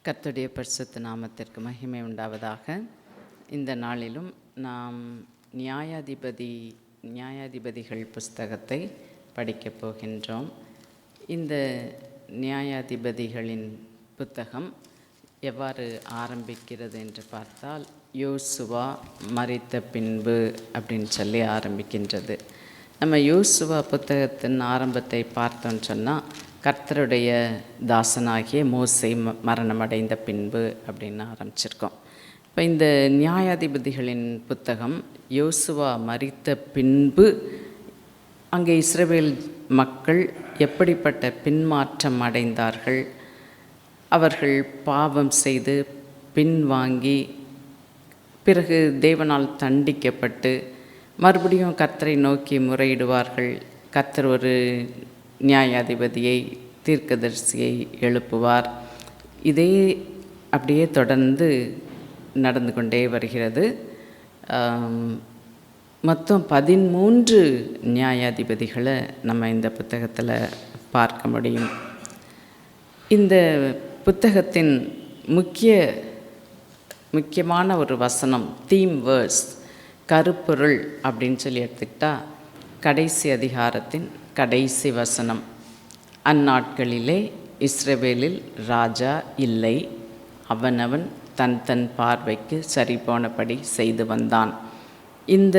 கர்த்தருடைய பரிசுத்த நாமத்திற்கு மகிமை உண்டாவதாக. இந்த நாளிலும் நாம் நியாயாதிபதிகள் புஸ்தகத்தை படிக்கப் போகின்றோம். இந்த நியாயாதிபதிகளின் புத்தகம் எவ்வாறு ஆரம்பிக்கிறது என்று பார்த்தால், யோசுவா மரித்த பின்பு அப்படின்னு சொல்லி ஆரம்பிக்கின்றது. நம்ம யோசுவா புத்தகத்தின் ஆரம்பத்தை பார்த்தோன்னு சொன்னால், கர்த்தருடைய தாசனாகிய மோசே மரணமடைந்த பின்பு அப்படின்னு ஆரம்பிச்சிருக்கோம். இப்போ இந்த நியாயாதிபதிகளின் புத்தகம் யோசுவா மரித்த பின்பு அங்கே இஸ்ரவேல் மக்கள் எப்படிப்பட்ட பின்மாற்றம் அடைந்தார்கள், அவர்கள் பாவம் செய்து பின்வாங்கி பிறகு தேவனால் தண்டிக்கப்பட்டு மறுபடியும் கர்த்தரை நோக்கி முறையிடுவார்கள். கர்த்தர் ஒரு நியாயாதிபதியை, தீர்க்கதரிசியை எழுப்புவார். இதே அப்படியே தொடர்ந்து நடந்து கொண்டே வருகிறது. மொத்தம் 13 நியாயாதிபதிகளை நம்ம இந்த புத்தகத்தில் பார்க்க முடியும். இந்த புத்தகத்தின் முக்கியமான ஒரு வசனம், தீம் வேர்ஸ், கருப்பொருள் அப்படின்னு சொல்லி எடுத்துக்கிட்டால், கடைசி அதிகாரத்தின் கடைசி வசனம், அந்நாட்களிலே இஸ்ரவேலில் ராஜா இல்லை, அவனவன் தன் தன் பார்வைக்கு சரி போனபடி செய்து வந்தான். இந்த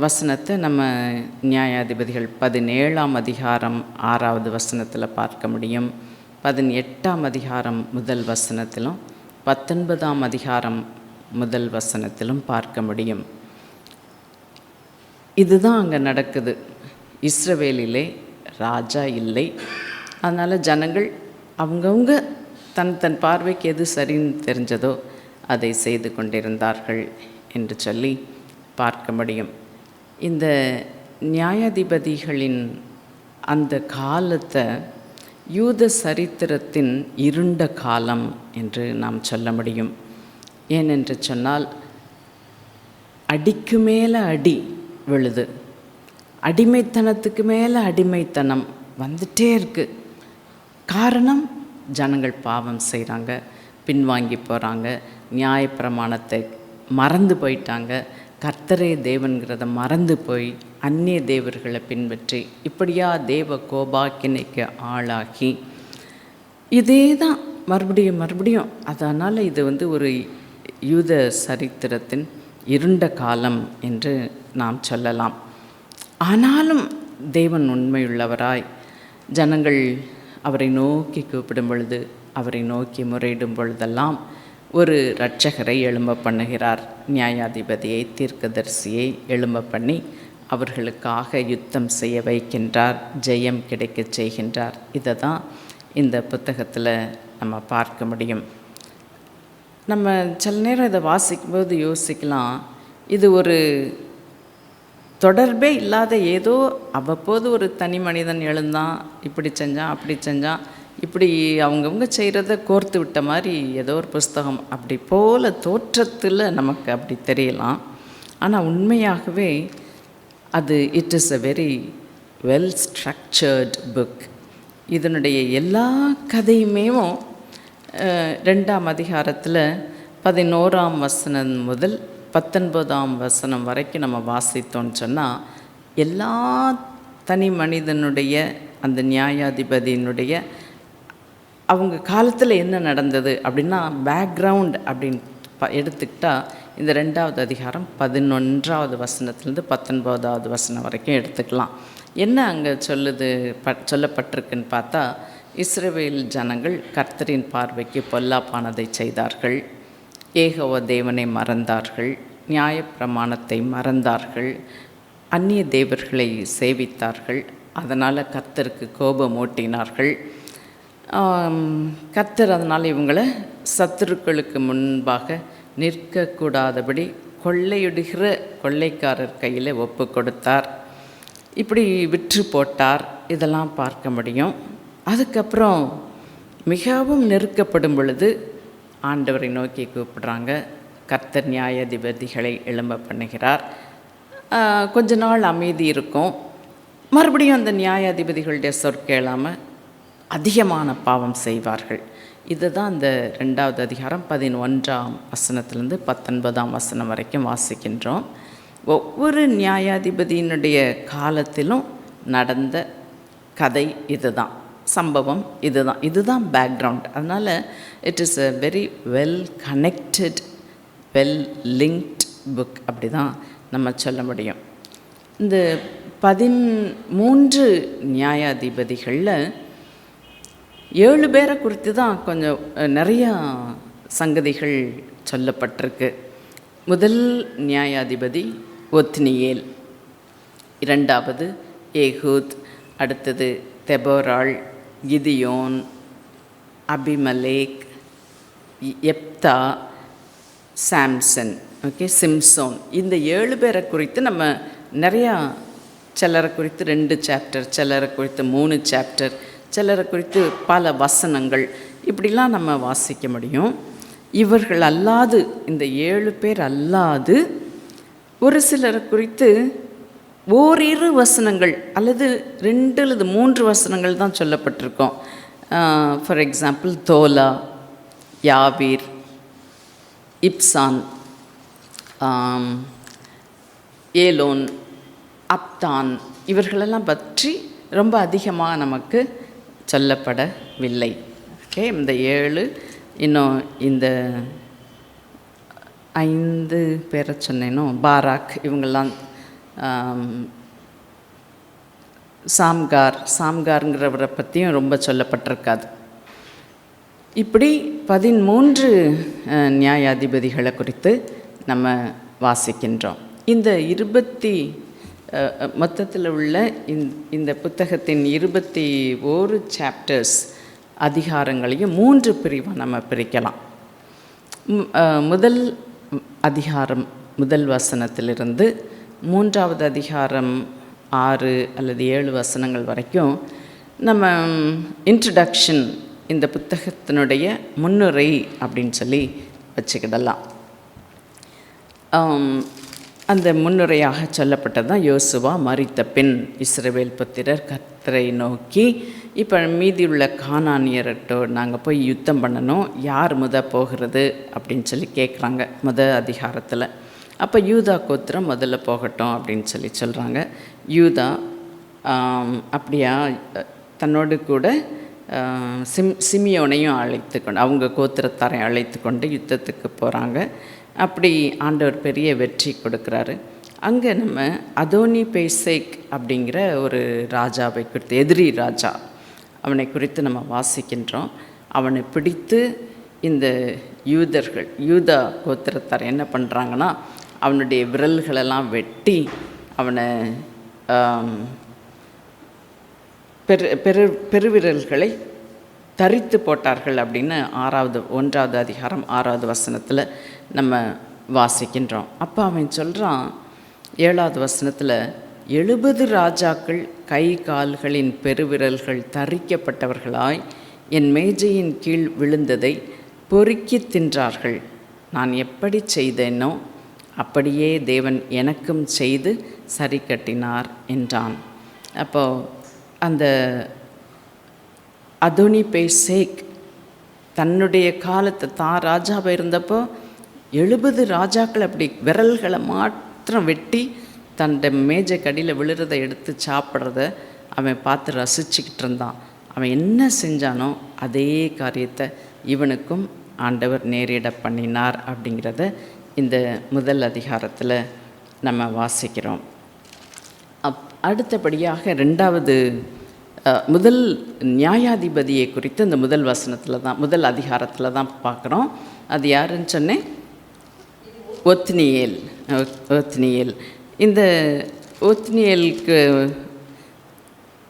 வசனத்தை நம்ம நியாயாதிபதிகள் 17ஆம் அதிகாரம் 6வது வசனத்தில் பார்க்க முடியும். 18ஆம் அதிகாரம் முதல் வசனத்திலும் 19ஆம் அதிகாரம் முதல் வசனத்திலும் பார்க்க முடியும். இதுதான் அங்கே நடக்குது. இஸ்ரவேலிலே ராஜா இல்லை, அதனால் ஜனங்கள் அவங்கவுங்க தன் பார்வைக்கு எது சரின்னு தெரிஞ்சதோ அதை செய்து கொண்டிருந்தார்கள் என்று சொல்லி பார்க்க முடியும். இந்த நியாயாதிபதிகளின் அந்த காலத்தை யூத சரித்திரத்தின் இருண்ட காலம் என்று நாம் சொல்ல முடியும். ஏனென்று சொன்னால், அடிக்கு மேலே அடி விழுது, அடிமைத்தனத்துக்கு மேலே அடிமைத்தனம் வந்துட்டே இருக்குது. காரணம், ஜனங்கள் பாவம் செய்கிறாங்க, பின்வாங்கி போகிறாங்க, நியாயப்பிரமாணத்தை மறந்து போயிட்டாங்க, கர்த்தரே தேவன்கிறத மறந்து போய் அந்நிய தேவர்களை பின்பற்றி இப்படியா தேவ கோபாக்கினைக்கு ஆளாகி இதே தான் மறுபடியும். அதனால் இது ஒரு யூத சரித்திரத்தின் இருண்ட காலம் என்று நாம் சொல்லலாம். ஆனாலும் தேவன் உண்மையுள்ளவராய், ஜனங்கள் அவரை நோக்கி கூப்பிடும் பொழுது, அவரை நோக்கி முறையிடும் பொழுதெல்லாம் ஒரு இரட்சகரை எழும்ப பண்ணுகிறார். நியாயாதிபதியை, தீர்க்கதரிசியை எழும்ப பண்ணி அவர்களுக்காக யுத்தம் செய்ய வைக்கின்றார், ஜெயம் கிடைக்க செய்கின்றார். இதை தான் இந்த புத்தகத்தில் நம்ம பார்க்க முடியும். நம்ம சில நேரம் இதை வாசிக்கும்போது யோசிக்கலாம், இது ஒரு தொடர்பே இல்லாத ஏதோ அவ்வப்போது ஒரு தனி மனிதன் எழுந்தான், இப்படி செஞ்சான், அப்படி செஞ்சான், இப்படி அவங்கவுங்க செய்கிறத கோர்த்து விட்ட மாதிரி ஏதோ ஒரு புஸ்தகம் அப்படி போல் தோற்றத்தில் நமக்கு அப்படி தெரியலாம். ஆனால் உண்மையாகவே அது it is a very well structured book. இதனுடைய எல்லா கதையுமே 2ஆம் அதிகாரத்தில் 11ஆம் வசனம் முதல் 19ஆம் வசனம் வரைக்கும் நம்ம வாசித்தோன்னு சொன்னால், எல்லா தனி மனிதனுடைய அந்த நியாயாதிபதியினுடைய அவங்க காலத்தில் என்ன நடந்தது அப்படின்னா பேக்ரவுண்ட் அப்படின்னு எடுத்துக்கிட்டால், இந்த 2வது அதிகாரம் 11ஆவது வசனத்துலேருந்து 19ஆவது வசனம் வரைக்கும் எடுத்துக்கலாம். என்ன அங்கே சொல்லப்பட்டிருக்குன்னு பார்த்தா, இஸ்ரவேல் ஜனங்கள் கர்த்தரின் பார்வைக்கு பொல்லாப்பானதை செய்தார்கள், ஏகோவா தேவனை மறந்தார்கள், நியாயப்பிரமாணத்தை மறந்தார்கள், அந்நிய தேவர்களை சேவித்தார்கள், அதனால் கர்த்தருக்கு கோபம் ஊட்டினார்கள். கர்த்தர் அதனால் இவங்களை சத்துருக்களுக்கு முன்பாக நிற்கக்கூடாதபடி கொள்ளையிடுகிற கொள்ளைக்காரர் கையில் ஒப்பு கொடுத்தார், இப்படி விற்று போட்டார். இதெல்லாம் பார்க்க முடியும். அதுக்கப்புறம் மிகவும் நெருக்கப்படும் பொழுது ஆண்டவரை நோக்கி கூப்பிடுறாங்க. கர்த்தர் நியாயாதிபதிகளை எழும்ப பண்ணுகிறார். கொஞ்ச நாள் அமைதி இருக்கும். மறுபடியும் அந்த நியாயாதிபதிகளுடைய சொற்கேளாமல் அதிகமான பாவம் செய்வார்கள். இதை தான் அந்த 2வது அதிகாரம் 11ஆம் வசனத்திலேருந்து 19ஆம் வசனம் வரைக்கும் வாசிக்கின்றோம். ஒவ்வொரு நியாயாதிபதியினுடைய காலத்திலும் நடந்த கதை இதுதான், சம்பவம் இதுதான் பேக்ரவுண்ட். அதனால் it is a very well connected, well linked book, அப்படி தான் நம்ம சொல்ல முடியும். இந்த 13 நியாயாதிபதிகளில் 7 பேரை குறித்து தான் கொஞ்சம் நிறையா சங்கதிகள் சொல்லப்பட்டிருக்கு. முதல் நியாயாதிபதி ஒத்னியேல், 2வது ஏகூத், அடுத்தது தெபோராள், கிதியோன், அபிமலேக், எப்தா, சாம்சன், சிம்சோன். இந்த 7 பேரை குறித்து நம்ம நிறையா, சிலரை குறித்து 2 சாப்டர், சிலரை குறித்து 3 சாப்டர், சிலரை குறித்து பல வசனங்கள், இப்படிலாம் நம்ம வாசிக்க முடியும். இவர்கள் அல்லாது, இந்த 7 பேர் அல்லாது ஒரு சிலரை குறித்து ஓரிரு வசனங்கள் அல்லது 2 அல்லது 3 வசனங்கள் தான் சொல்லப்பட்டிருக்கோம். For example Tola, Jair, Ibzan, Elon, Abdon, இவர்களெல்லாம் பற்றி ரொம்ப அதிகமாக நமக்கு சொல்லப்படவில்லை. இந்த 7, இன்னும் இந்த 5 பேரை சொன்னேனோ, பாராக், இவங்கெல்லாம் சாம்காருங்கிறவரை பற்றியும் ரொம்ப சொல்லப்பட்டிருக்காது. இப்படி 13 நியாயாதிபதிகளை குறித்து நம்ம வாசிக்கின்றோம். இந்த மொத்தத்தில் உள்ள இந்த புத்தகத்தின் 21 சாப்டர்ஸ், அதிகாரங்களையும் 3 பிரிவாக நம்ம பிரிக்கலாம். முதல் அதிகாரம் முதல் வசனத்திலிருந்து 3வது அதிகாரம் 6 அல்லது 7 வசனங்கள் வரைக்கும் நம்ம இன்ட்ரடக்ஷன், இந்த புத்தகத்தினுடைய முன்னுரை அப்படின்னு சொல்லி வச்சுக்கிடலாம். அந்த முன்னுரையாக சொல்லப்பட்டது தான் யோசுவா மரித்த பின் இஸ்ரவேல் புத்திரர் கர்த்தரை நோக்கி, இப்போ மீதியுள்ள கானானியர்கிட்ட நாங்கள் போய் யுத்தம் பண்ணணும், யார் போகிறது அப்படின்னு சொல்லி கேட்குறாங்க அதிகாரத்தில். அப்போ யூதா கோத்திரம் முதல்ல போகட்டும் அப்படின்னு சொல்லி சொல்கிறாங்க. யூதா அப்படியா தன்னோடு கூட சிமியோனையும் அழைத்து கொண்டு, அவங்க கோத்திரத்தாரை அழைத்து கொண்டு யுத்தத்துக்கு போகிறாங்க. அப்படி ஆண்டவர் பெரிய வெற்றி கொடுக்குறாரு. அங்கே நம்ம அதோனி பேசேக் அப்படிங்கிற ஒரு ராஜாவை குறித்து, எதிரி ராஜா, அவனை குறித்து நம்ம வாசிக்கின்றோம். அவனை பிடித்து இந்த யூதா கோத்திரத்தார் என்ன பண்ணுறாங்கன்னா, அவனுடைய விரல்களெல்லாம் வெட்டி அவனை பெருவிரல்களை தரித்து போட்டார்கள் அப்படின்னு 1வது அதிகாரம் 6வது வசனத்தில் நம்ம வாசிக்கின்றோம். அப்போ அவன் சொல்கிறான் 7வது வசனத்தில், 70 ராஜாக்கள் கை கால்களின் பெருவிரல்கள் தரிக்கப்பட்டவர்களாய் என் மேஜையின் கீழ் விழுந்ததை பொறுக்கி தின்றார்கள். நான் எப்படி செய்தேனோ அப்படியே தேவன் எனக்கும் செய்து சரி கட்டினார் என்றான். அப்போது அந்த அதோனி பேசேக் தன்னுடைய காலத்தை தான் ராஜாவாக இருந்தப்போ 70 ராஜாக்கள் அப்படி விரல்களை மாத்திரம் வெட்டி தன்னுடைய மேஜை கடியில் விழுறதை எடுத்து சாப்பிட்றத அவன் பார்த்து ரசிச்சுக்கிட்டு இருந்தான். அவன் என்ன செஞ்சானோ அதே காரியத்தை இவனுக்கும் ஆண்டவர் நேரிட பண்ணினார் அப்படிங்கிறத இந்த முதல் அதிகாரத்தில் நம்ம வாசிக்கிறோம். அடுத்தபடியாக 2வது முதல் நியாயாதிபதியை குறித்து இந்த முதல் வசனத்தில் தான், முதல் அதிகாரத்தில் தான் பார்க்குறோம். அது யாருன்னு சொன்னேன்? ஒத்னியேல். இந்த ஒத்னியேலுக்கு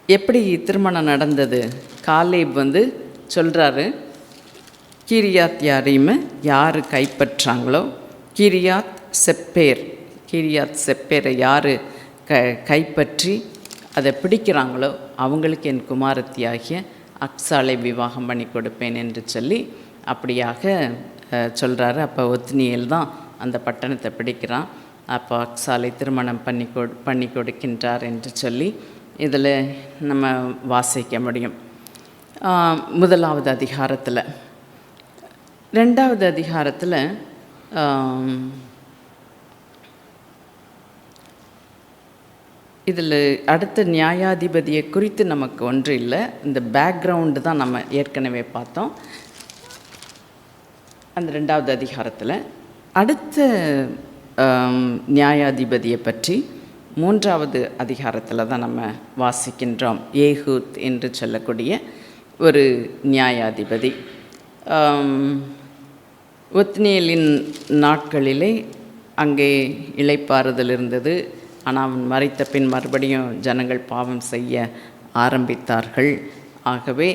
எப்படி திருமணம் நடந்தது? காலேப் சொல்கிறாரு, கீரியாத் யாரீமை யார் கைப்பற்றாங்களோ, கீரியாத் செப்பேரை யார் கைப்பற்றி அதை பிடிக்கிறாங்களோ அவங்களுக்கு என் குமாரத்தியாகிய அக்சாலை விவாகம் பண்ணி கொடுப்பேன் என்று சொல்லி அப்படியாக சொல்கிறாரு. அப்போ ஒத்னியேல் தான் அந்த பட்டணத்தை பிடிக்கிறான். அப்போ அக்சாலை திருமணம் பண்ணி கொடுக்கின்றார் என்று சொல்லி இதில் நம்ம வாசிக்க முடியும். 1வது அதிகாரத்தில் 2வது அதிகாரத்தில் இதில் அடுத்த நியாயாதிபதியை குறித்து நமக்கு ஒன்று இல்லை, இந்த பேக்ரவுண்டு தான் நம்ம ஏற்கனவே பார்த்தோம். அந்த 2வது அதிகாரத்தில் அடுத்த நியாயாதிபதியை பற்றி 3வது அதிகாரத்தில் தான் நம்ம வாசிக்கின்றோம். ஏகூத் என்று சொல்லக்கூடிய ஒரு நியாயாதிபதி. ஒத்னியேலின் நாட்களிலே அங்கே இளைப்பாறுதல் இருந்தது. ஆனால் அவன் மரித்த பின் மறுபடியும் ஜனங்கள் பாவம் செய்ய ஆரம்பித்தார்கள். ஆகவே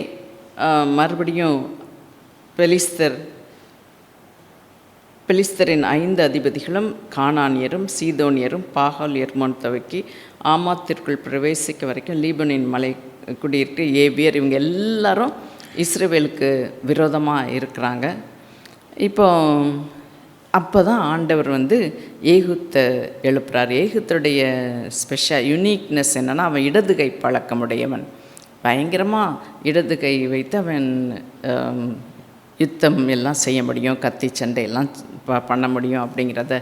மறுபடியும் பெலிஸ்தரின் 5 அதிபதிகளும் கானானியரும் சீதோனியரும் பாகால் எர்மோன் துவக்கி ஆமாத்திற்குள் பிரவேசிக்க வரைக்கும் லீபனின் மலை குடியிருக்க ஏவியர், இவங்க எல்லாரும் இஸ்ரவேலுக்கு விரோதமாக இருக்கிறாங்க. அப்போ தான் ஆண்டவர் ஏகூத்தை எழுப்புறார். ஏகூத்துடைய யுனிக்னஸ் என்னென்னா, அவன் இடது கை பழக்கமுடையவன். பயங்கரமாக இடது கை வைத்து அவன் யுத்தம் எல்லாம் செய்ய முடியும், கத்தி சண்டையெல்லாம் பண்ண முடியும். அப்படிங்கிறத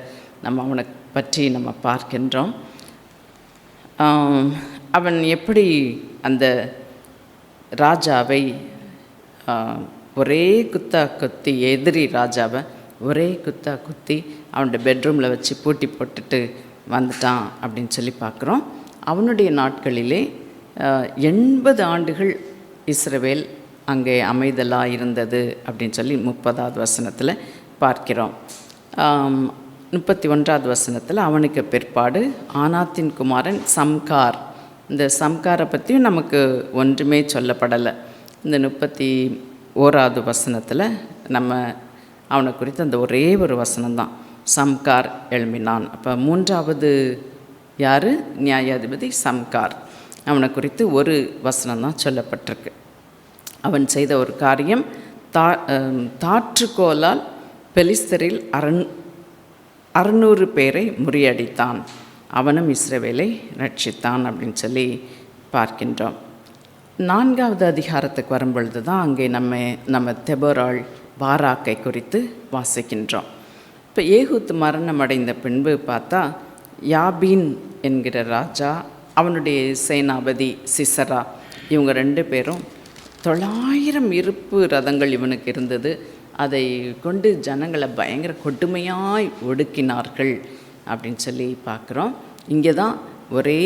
நம்ம அவனை பற்றி நம்ம பார்க்கின்றோம். அவன் எப்படி அந்த ராஜாவை ஒரே குத்தா குத்தி, எதிரி ராஜாவை ஒரே குத்தா குத்தி அவனுடைய பெட்ரூமில் வச்சு பூட்டி போட்டுட்டு வந்துட்டான் அப்படின்னு சொல்லி பார்க்குறோம். அவனுடைய நாட்களிலே 80 ஆண்டுகள் இஸ்ரவேல் அங்கே அமைதலாக இருந்தது அப்படின்னு சொல்லி 30வது வசனத்தில் பார்க்கிறோம். 31வது வசனத்தில் அவனுக்கு பிற்பாடு ஆனாத்தின் குமாரன் சம்கார். இந்த சம்காரை பற்றியும் நமக்கு ஒன்றுமே சொல்லப்படலை. இந்த 31வது வசனத்தில் நம்ம அவனை குறித்து அந்த ஒரே ஒரு வசனம்தான், சம்கார் எழும்பினான். அப்போ 3வது யார்? நியாயாதிபதி சம்கார். அவனை குறித்து ஒரு வசனம்தான் சொல்லப்பட்டிருக்கு. அவன் செய்த ஒரு காரியம், தாற்றுக்கோலால் பெலிஸ்தரில் 600 பேரை முறியடித்தான், அவனும் இஸ்ரவேலை ரட்சித்தான் அப்படின்னு சொல்லி பார்க்கின்றோம். 4வது அதிகாரத்துக்கு வரும்பொழுது தான் அங்கே நம்ம தெபோராள் பாராக்கை குறித்து வாசிக்கின்றோம். இப்போ ஏகூத் மரணம் அடைந்த பின்பு பார்த்தா யாபீன் என்கிற ராஜா, அவனுடைய சேனாபதி சிசரா, இவங்க 2 பேரும் 900 இருப்பு ரதங்கள் இவனுக்கு இருந்தது. அதை கொண்டு ஜனங்களை பயங்கர கொடுமையாய் ஒடுக்கினார்கள் அப்படின்னு சொல்லி பார்க்குறோம். இங்கே தான் ஒரே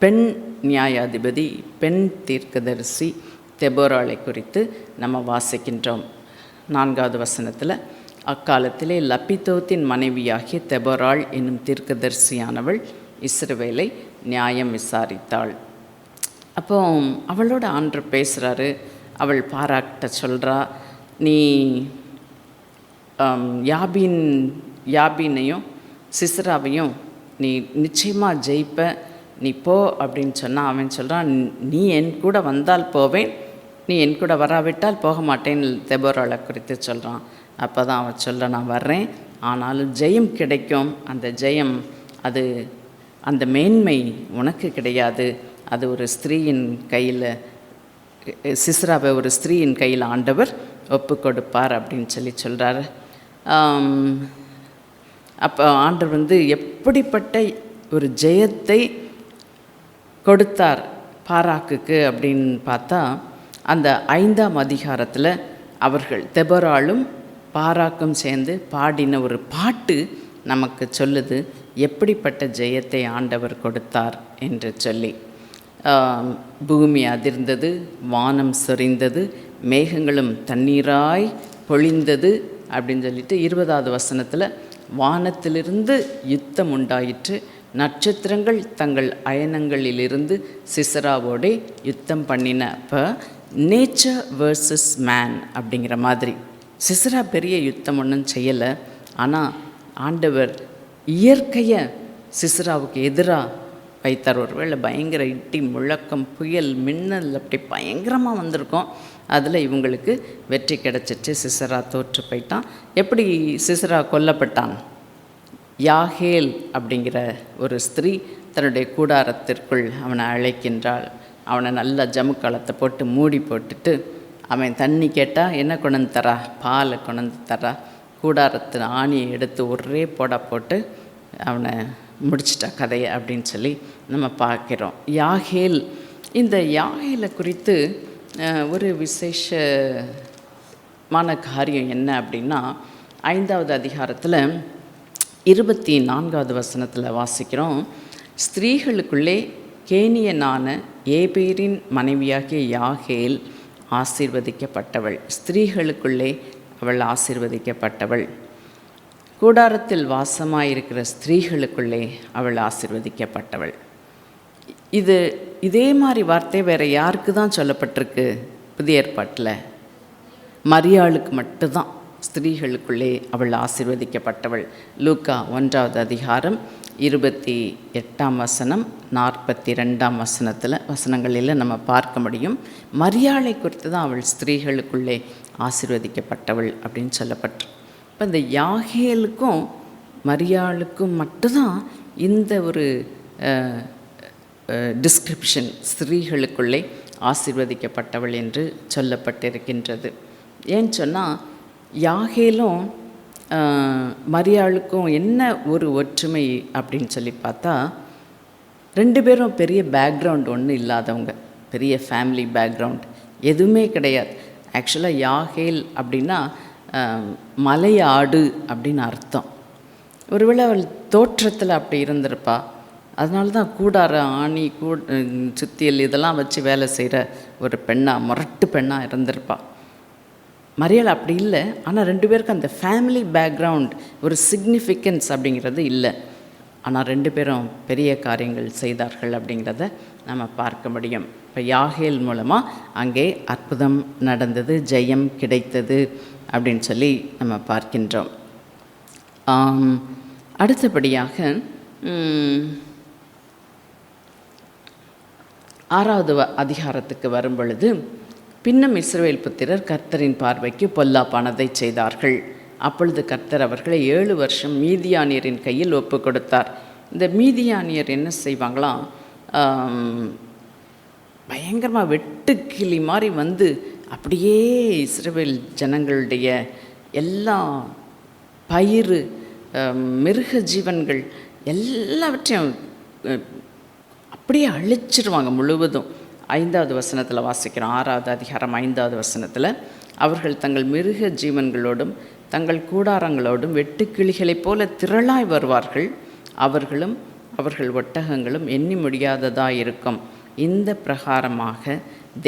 பெண் நியாயாதிபதி, பெண் தீர்க்கதரிசி தெபோராளை குறித்து நம்ம வாசிக்கின்றோம். 4வது வசனத்தில் அக்காலத்திலே லப்பித்தோத்தின் மனைவியாகிய தெபோராள் என்னும் தீர்க்கதரிசியானவள் இஸ்ரவேலை நியாயம் விசாரித்தாள். அப்போ அவளோட ஆண்டவர் பேசுகிறாரு. அவள் பாராட்ட சொல்கிறா, நீ யாபீனையும் சிசராவையும் நீ நிச்சயமாக ஜெயிப்ப, நீ போ அப்படின்னு சொன்னால் அவன் சொல்கிறான், நீ என் கூட வந்தால் போவேன், நீ என் கூட வராவிட்டால் போக மாட்டேன்னு தெபோராளை குறித்து சொல்கிறான். அப்போ தான் அவன் சொல்ல, நான் வர்றேன், ஆனாலும் ஜெயம் கிடைக்கும். அந்த ஜெயம், அது அந்த மேன்மை உனக்கு கிடையாது. அது ஒரு ஸ்திரீயின் கையில், சிஸ்ராவை ஒரு ஸ்திரீயின் கையில் ஆண்டவர் ஒப்பு கொடுப்பார் அப்படின்னு சொல்லி சொல்கிறார். அப்போ ஆண்டவர் எப்படிப்பட்ட ஒரு ஜெயத்தை கொடுத்தார் பாராக்குக்கு அப்படின்னு பார்த்தா, அந்த 5ஆம் அதிகாரத்தில் அவர்கள் தெபோராளும் பாராக்கும் சேர்ந்து பாடின ஒரு பாட்டு நமக்கு சொல்லுது எப்படிப்பட்ட ஜெயத்தை ஆண்டவர் கொடுத்தார் என்று சொல்லி. பூமி அதிர்ந்தது, வானம் சொரிந்தது, மேகங்களும் தண்ணீராய் பொழிந்தது அப்படின்னு சொல்லிட்டு 20வது வசனத்தில் வானத்திலிருந்து யுத்தம் உண்டாயிற்று, நட்சத்திரங்கள் தங்கள் அயனங்களிலிருந்து சிசராவோடே யுத்தம் பண்ணின. இப்போ நேச்சர் வேர்சஸ் மேன் அப்படிங்கிற மாதிரி சிசரா பெரிய யுத்தம் ஒன்றும் செய்யலை. ஆனால் ஆண்டவர் இயற்கையை சிசராவுக்கு எதிராக வைத்தார். ஒருவேளை பயங்கர இட்டி முழக்கம், புயல், மின்னல் அப்படி பயங்கரமாக வந்திருக்கும். அதில் இவங்களுக்கு வெற்றி கிடச்சிச்சு. சிசரா தோற்று போயிட்டான். எப்படி சிசரா கொல்லப்பட்டான்? யாகேல் அப்படிங்கிற ஒரு ஸ்திரீ தன்னுடைய கூடாரத்திற்குள் அவனை அழைக்கின்றாள். அவனை நல்லா ஜமுக்காலத்தை போட்டு மூடி போட்டுட்டு அவன் தண்ணி கேட்டால் என்ன கொண்டு வந்து தரா? பாலை கொண்டு வந்து தரா. கூடாரத்து ஆணியை எடுத்து ஒரே போட்டு அவனை முடிச்சிட்டா கதையை அப்படின்னு சொல்லி நம்ம பார்க்குறோம். யாகேல், இந்த யாகேலை குறித்து ஒரு விசேஷமான காரியம் என்ன அப்படின்னா, 5வது அதிகாரத்தில் 24வது வசனத்தில் வாசிக்கிறோம். ஸ்திரீகளுக்குள்ளே கேனியனான ஏபேரின் மனைவியாகிய யாகேல் ஆசீர்வதிக்கப்பட்டவள். ஸ்திரீகளுக்குள்ளே அவள் ஆசீர்வதிக்கப்பட்டவள். கூடாரத்தில் வாசமாயிருக்கிற ஸ்திரீகளுக்குள்ளே அவள் ஆசீர்வதிக்கப்பட்டவள். இதே மாதிரி வார்த்தை வேறு யாருக்கு தான் சொல்லப்பட்டிருக்கு? புதிய ஏற்பாட்டில் மரியாளுக்கு மட்டும்தான் ஸ்திரீகளுக்குள்ளே அவள் ஆசீர்வதிக்கப்பட்டவள். லூக்கா 1வது அதிகாரம் 28ஆம் வசனம் 42ஆம் வசனங்களில் நம்ம பார்க்க முடியும். மரியாளை குறித்து தான் அவள் ஸ்திரீகளுக்குள்ளே ஆசீர்வதிக்கப்பட்டவள் அப்படின்னு சொல்லப்பட்டு. இப்போ இந்த யாகேலுக்கும் மரியாளுக்கும் மட்டும்தான் இந்த ஒரு டிஸ்கிரிப்ஷன், ஸ்திரீகளுக்குள்ளே ஆசீர்வதிக்கப்பட்டவள் என்று சொல்லப்பட்டிருக்கின்றது. ஏன்னு சொன்னால், யாகேலும் மரியாளுக்கும் என்ன ஒரு ஒற்றுமை அப்படின்னு சொல்லி பார்த்தா, 2 பேரும் பெரிய பேக்ரவுண்ட் ஒன்றும் இல்லாதவங்க, பெரிய ஃபேமிலி பேக்ரவுண்ட் எதுவுமே கிடையாது. ஆக்சுவலாக யாகேல் அப்படின்னா மலையாடு அப்படின்னு அர்த்தம். ஒருவேளை அவள் தோற்றத்தில் அப்படி இருந்திருப்பா. அதனால தான் கூடார ஆணி சுத்தியல் இதெல்லாம் வச்சு வேலை செய்கிற ஒரு பெண்ணாக, முரட்டு பெண்ணாக இருந்திருப்பா. மரியாள் அப்படி இல்லை. ஆனால் 2 பேருக்கும் அந்த ஃபேமிலி பேக்ரவுண்ட், ஒரு சிக்னிஃபிகன்ஸ் அப்படிங்கிறது இல்லை. ஆனால் 2 பேரும் பெரிய காரியங்கள் செய்தார்கள் அப்படிங்கிறத நம்ம பார்க்க முடியும். இப்போ யாகேல் மூலமாக அங்கே அற்புதம் நடந்தது, ஜெயம் கிடைத்தது அப்படின்னு சொல்லி நம்ம பார்க்கின்றோம். அடுத்தபடியாக 6வது அதிகாரத்துக்கு வரும் பொழுது, பின்னும் இஸ்ரவேல் புத்திரர் கர்த்தரின் பார்வைக்கு பொல்லாப்பானதை செய்தார்கள். அப்பொழுது கர்த்தர் அவர்களை 7 வருஷம் மீதியானியரின் கையில் ஒப்பு கொடுத்தார். இந்த மீதியானியர் என்ன செய்வாங்களாம், பயங்கரமாக வெட்டுக்கிளி மாதிரி வந்து அப்படியே இஸ்ரவேல் ஜனங்களுடைய எல்லா பயிர், மிருக ஜீவன்கள் எல்லாவற்றையும் அப்படியே அழிச்சிருவாங்க முழுவதும். 5வது வசனத்தில் வாசிக்கிறோம். 6வது அதிகாரம் 5வது வசனத்தில், அவர்கள் தங்கள் மிருக ஜீவன்களோடும் தங்கள் கூடாரங்களோடும் வெட்டுக்கிளிகளைப் போல திரளாய் வருவார்கள். அவர்களும் அவர்கள் ஒட்டகங்களும் எண்ணி முடியாததாயிருக்கும். இந்த பிரகாரமாக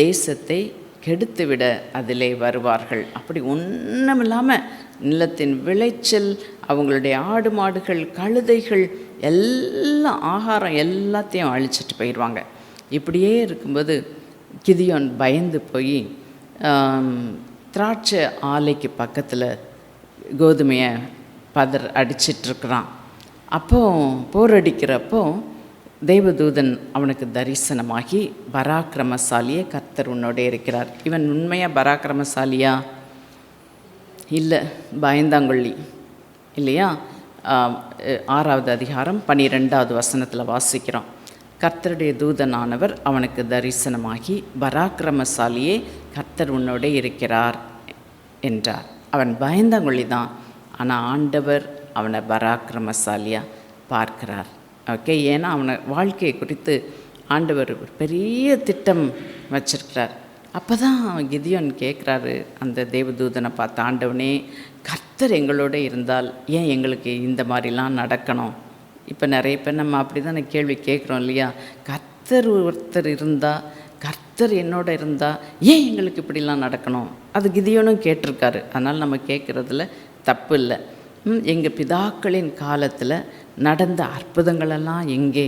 தேசத்தை கெடுத்துவிட அதிலே வருவார்கள். அப்படி ஒன்றுமில்லாமல் நிலத்தின் விளைச்சல், அவங்களுடைய ஆடு மாடுகள், கழுதைகள் எல்லாம், ஆகாரம் எல்லாத்தையும் அழிச்சிட்டு போயிடுவாங்க. இப்படியே இருக்கும்போது கிதியோன் பயந்து போய் திராட்சை ஆலைக்கு பக்கத்தில் கோதுமையை அடிச்சிட்ருக்கிறான். அப்போது போர் அடிக்கிறப்போ தேவதூதன் அவனுக்கு தரிசனமாகி, பராக்கிரமசாலியே, கர்த்தர் உன்னோட இருக்கிறார். இவன் உண்மையாக பராக்கிரமசாலியா? இல்லை, பயந்தாங்கொள்ளி இல்லையா? 6வது அதிகாரம் 12வது வசனத்தில் வாசிக்கிறோம். கர்த்தருடைய தூதனானவர் அவனுக்கு தரிசனமாகி, பராக்கிரமசாலியே, கர்த்தர் உன்னோட இருக்கிறார் என்றார். அவன் பயந்தாங்கொள்ளி தான், ஆனால் ஆண்டவர் அவனை பராக்கிரமசாலியாக பார்க்கிறார். ஓகே, ஏன்னா அவனை வாழ்க்கையை குறித்து ஆண்டவர் ஒரு பெரிய திட்டம் வச்சிருக்கிறார். அப்போ தான் கிதியோன் கேட்குறாரு அந்த தேவதூதனை பார்த்து, ஆண்டவனே, கர்த்தர் எங்களோட இருந்தால் ஏன் எங்களுக்கு இந்த மாதிரிலாம் நடக்கணும்? இப்போ நிறைய பேர் நம்ம அப்படி தான் கேள்வி கேட்குறோம் இல்லையா? கர்த்தர் ஒருத்தர் இருந்தால், கர்த்தர் என்னோட இருந்தால் ஏன் எங்களுக்கு இப்படிலாம் நடக்கணும்? அது கிதியோனும் கேட்டிருக்காரு. அதனால் நம்ம கேட்குறதுல தப்பு இல்லை. எங்கள் பிதாக்களின் காலத்தில் நடந்த அற்புதங்களெல்லாம் எங்கே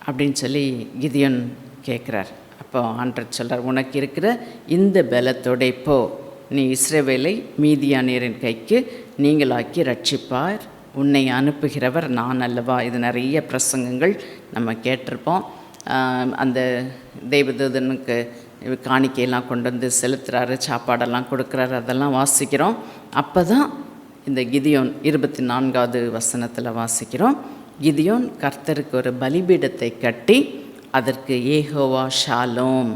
அப்படின்னு சொல்லி கிதியோன் கேட்குறார். அப்போ ஆண்டவர் சொல்கிறார், உனக்கு இருக்கிற இந்த பலத்தோட போ, நீ இஸ்ரவேலை மீதியானியரின் கைக்கு நீங்களாக்கி ரட்சிப்பார், உன்னை அனுப்புகிறவர் நான் அல்லவா. இது நிறைய பிரசங்கங்கள் நம்ம கேட்டிருப்போம். அந்த தேவதூதனுக்கு காணிக்கையெல்லாம் கொண்டு வந்து செலுத்துகிறாரு, சாப்பாடெல்லாம் கொடுக்குறாரு, அதெல்லாம் வாசிக்கிறோம். அப்போ தான் இந்த கிதியோன் 24வது வசனத்தில் வாசிக்கிறோம். கிதியோன் கர்த்தருக்கு ஒரு பலிபீடத்தை கட்டி அதற்கு ஏகோவா ஷாலோம்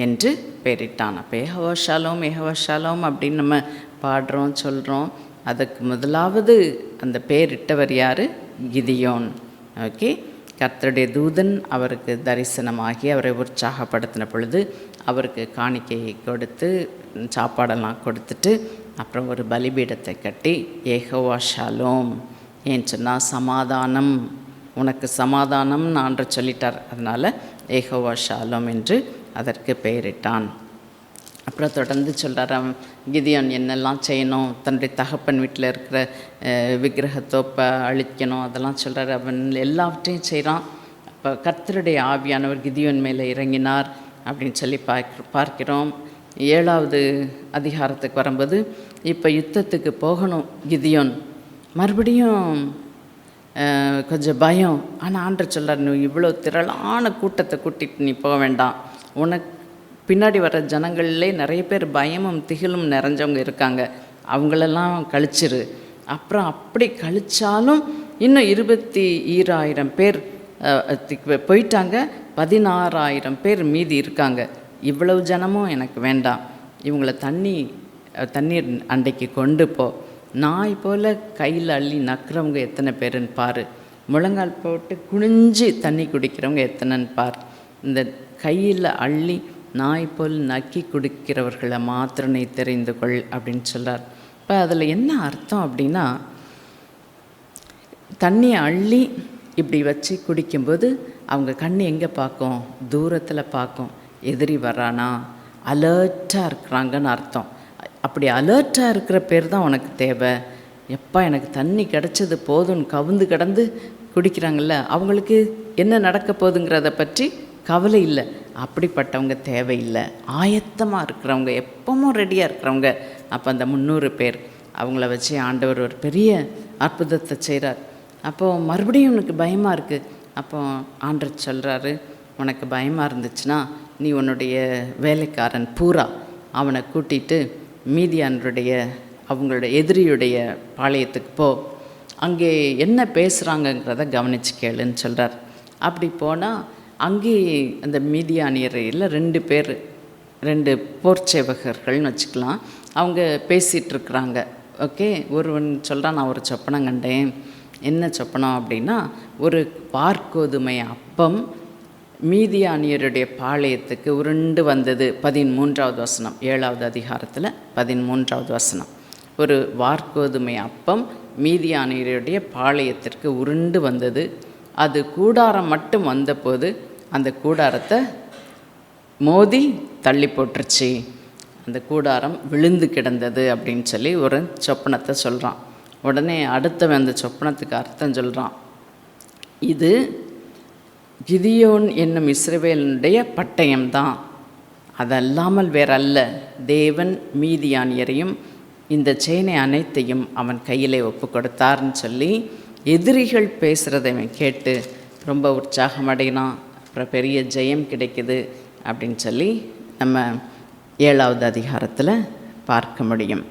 என்று பெயரிட்டான். அப்போ யெகோவா ஷாலோம் யெகோவா ஷாலோம் அப்படின்னு நம்ம பாடுறோம் சொல்கிறோம். அதுக்கு முதலாவது அந்த பெயரிட்டவர் யார்? கிதியோன். ஓகே, கர்த்தருடைய தூதன் அவருக்கு தரிசனமாகி அவரை உற்சாகப்படுத்தின பொழுது அவருக்கு காணிக்கையை கொடுத்து சாப்பாடெல்லாம் கொடுத்துட்டு அப்புறம் ஒரு பலிபீடத்தை கட்டி யெகோவா ஷாலோம், ஏன்னு சொன்னால் சமாதானம், உனக்கு சமாதானம்னு ஆண்டவர் சொல்லிட்டார், அதனால் யெகோவா ஷாலோம் என்று அதற்கு பெயரிட்டான். அப்புறம் தொடர்ந்து சொல்கிறார், அவன் கிதியோன் என்னெல்லாம் செய்யணும், தன்னுடைய தகப்பன் வீட்டில் இருக்கிற விக்கிரகத்தோப்பை அழிக்கணும், அதெல்லாம் சொல்கிறார். அவன் எல்லாவற்றையும் செய்கிறான். அப்போ கர்த்தருடைய ஆவியானவர் கிதியோன் மேலே இறங்கினார் அப்படின்னு சொல்லி பார்க்கிறோம். 7வது அதிகாரத்துக்கு வரும்போது இப்போ யுத்தத்துக்கு போகணும் கிதியோன், மறுபடியும் கொஞ்சம் பயம். ஆனால் ஆண்டவர் சொல்கிறார், நீ இவ்வளோ திரளான கூட்டத்தை கூட்டிகிட்டு நீ போக வேண்டாம், உனக்கு பின்னாடி வர ஜனங்கள்லே நிறைய பேர் பயமும் திகிலும் நிறைஞ்சவங்க இருக்காங்க, அவங்களெல்லாம் கழிச்சிரு. அப்புறம் அப்படி கழித்தாலும் இன்னும் 22,000 பேர் போயிட்டாங்க, 16,000 பேர் மீதி இருக்காங்க. இவ்வளவு ஜனமும் எனக்கு வேண்டாம், இவங்கள தண்ணீர் அண்டைக்கு கொண்டு போ, நாய் போல் கையில் அள்ளி நக்கிறவங்க எத்தனை பேருன்னு பாரு, முழங்கால் போட்டு குனிஞ்சு தண்ணி குடிக்கிறவங்க எத்தனைன்னு பார், இந்த கையில் அள்ளி நாய் போல் நக்கி குடிக்கிறவர்களை மாத்திரனை தெரிந்து கொள் அப்படின்னு சொல்கிறார். இப்போ அதில் என்ன அர்த்தம் அப்படின்னா, தண்ணியை அள்ளி இப்படி வச்சு குடிக்கும்போது அவங்க கண் எங்கே பார்க்கும்? தூரத்தில் பார்க்கும், எதிரி வரானா, அலர்ட்டாக இருக்கிறாங்கன்னு அர்த்தம். அப்படி அலர்ட்டாக இருக்கிற பேர் தான் உனக்கு தேவை. எப்பா எனக்கு தண்ணி கிடச்சது போதும்னு கவுந்து கிடந்து குடிக்கிறாங்கள்ல, அவங்களுக்கு என்ன நடக்க போகுதுங்கிறத பற்றி கவலை இல்லை. அப்படிப்பட்டவங்க தேவையில்லை. ஆயத்தமாக இருக்கிறவங்க, எப்பவும் ரெடியாக இருக்கிறவங்க. அப்போ அந்த 300 பேர் அவங்கள வச்சு ஆண்டவர் ஒரு பெரிய அற்புதத்தை செய்கிறார். அப்போது மறுபடியும் உனக்கு பயமாக இருக்குது. அப்போ ஆண்டவர் சொல்கிறாரு, உனக்கு பயமாக இருந்துச்சுன்னா நீ உன்னுடைய வேலைக்காரன் பூரா அவனை கூட்டிகிட்டு மீதியானருடைய அவங்களுடைய எதிரியுடைய பாளையத்துக்கு போ, அங்கே என்ன பேசுகிறாங்கங்கிறத கவனித்து கேளுன்னு சொல்கிறார். அப்படி போனால் அங்கே அந்த மீதியானியரையில் 2 பேர், 2 போர்ச்சேவகர்கள்னு வச்சுக்கலாம், அவங்க பேசிகிட்ருக்குறாங்க. ஓகே, ஒருவன் சொல்கிறான், நான் ஒரு சொப்பனம் கண்டேன். என்ன சொப்பனம் அப்படின்னா, ஒரு வார்கோதுமை அப்பம் மீதியானியருடைய பாளையத்துக்கு உருண்டு வந்தது. 13வது வசனம், 7வது அதிகாரத்தில் 13வது வசனம். ஒரு வார்கோதுமை அப்பம் மீதியானியருடைய பாளையத்திற்கு உருண்டு வந்தது. அது கூடாரம் மட்டும் வந்தபோது அந்த கூடாரத்தை மோதி தள்ளி போட்டுருச்சு, அந்த கூடாரம் விழுந்து கிடந்தது அப்படின்னு சொல்லி ஒரு சொப்பனத்தை சொல்கிறான். உடனே அடுத்தவன் அந்த சொப்பனத்துக்கு அர்த்தம் சொல்கிறான், இது கிதியோன் என்னும் இஸ்ரவேலுடைய பட்டயம்தான், அதல்லாமல் வேற அல்ல. தேவன் மீதியானியரையும் இந்த சேனை அனைத்தையும் அவன் கையிலே ஒப்பு கொடுத்தார்னு சொல்லி எதிரிகள் பேசுகிறத அவன் கேட்டு ரொம்ப உற்சாகமடைனான். அப்புறம் பெரிய ஜெயம் கிடைக்குது அப்படின்னு சொல்லி நம்ம 7வது அதிகாரத்தில் பார்க்க முடியும்.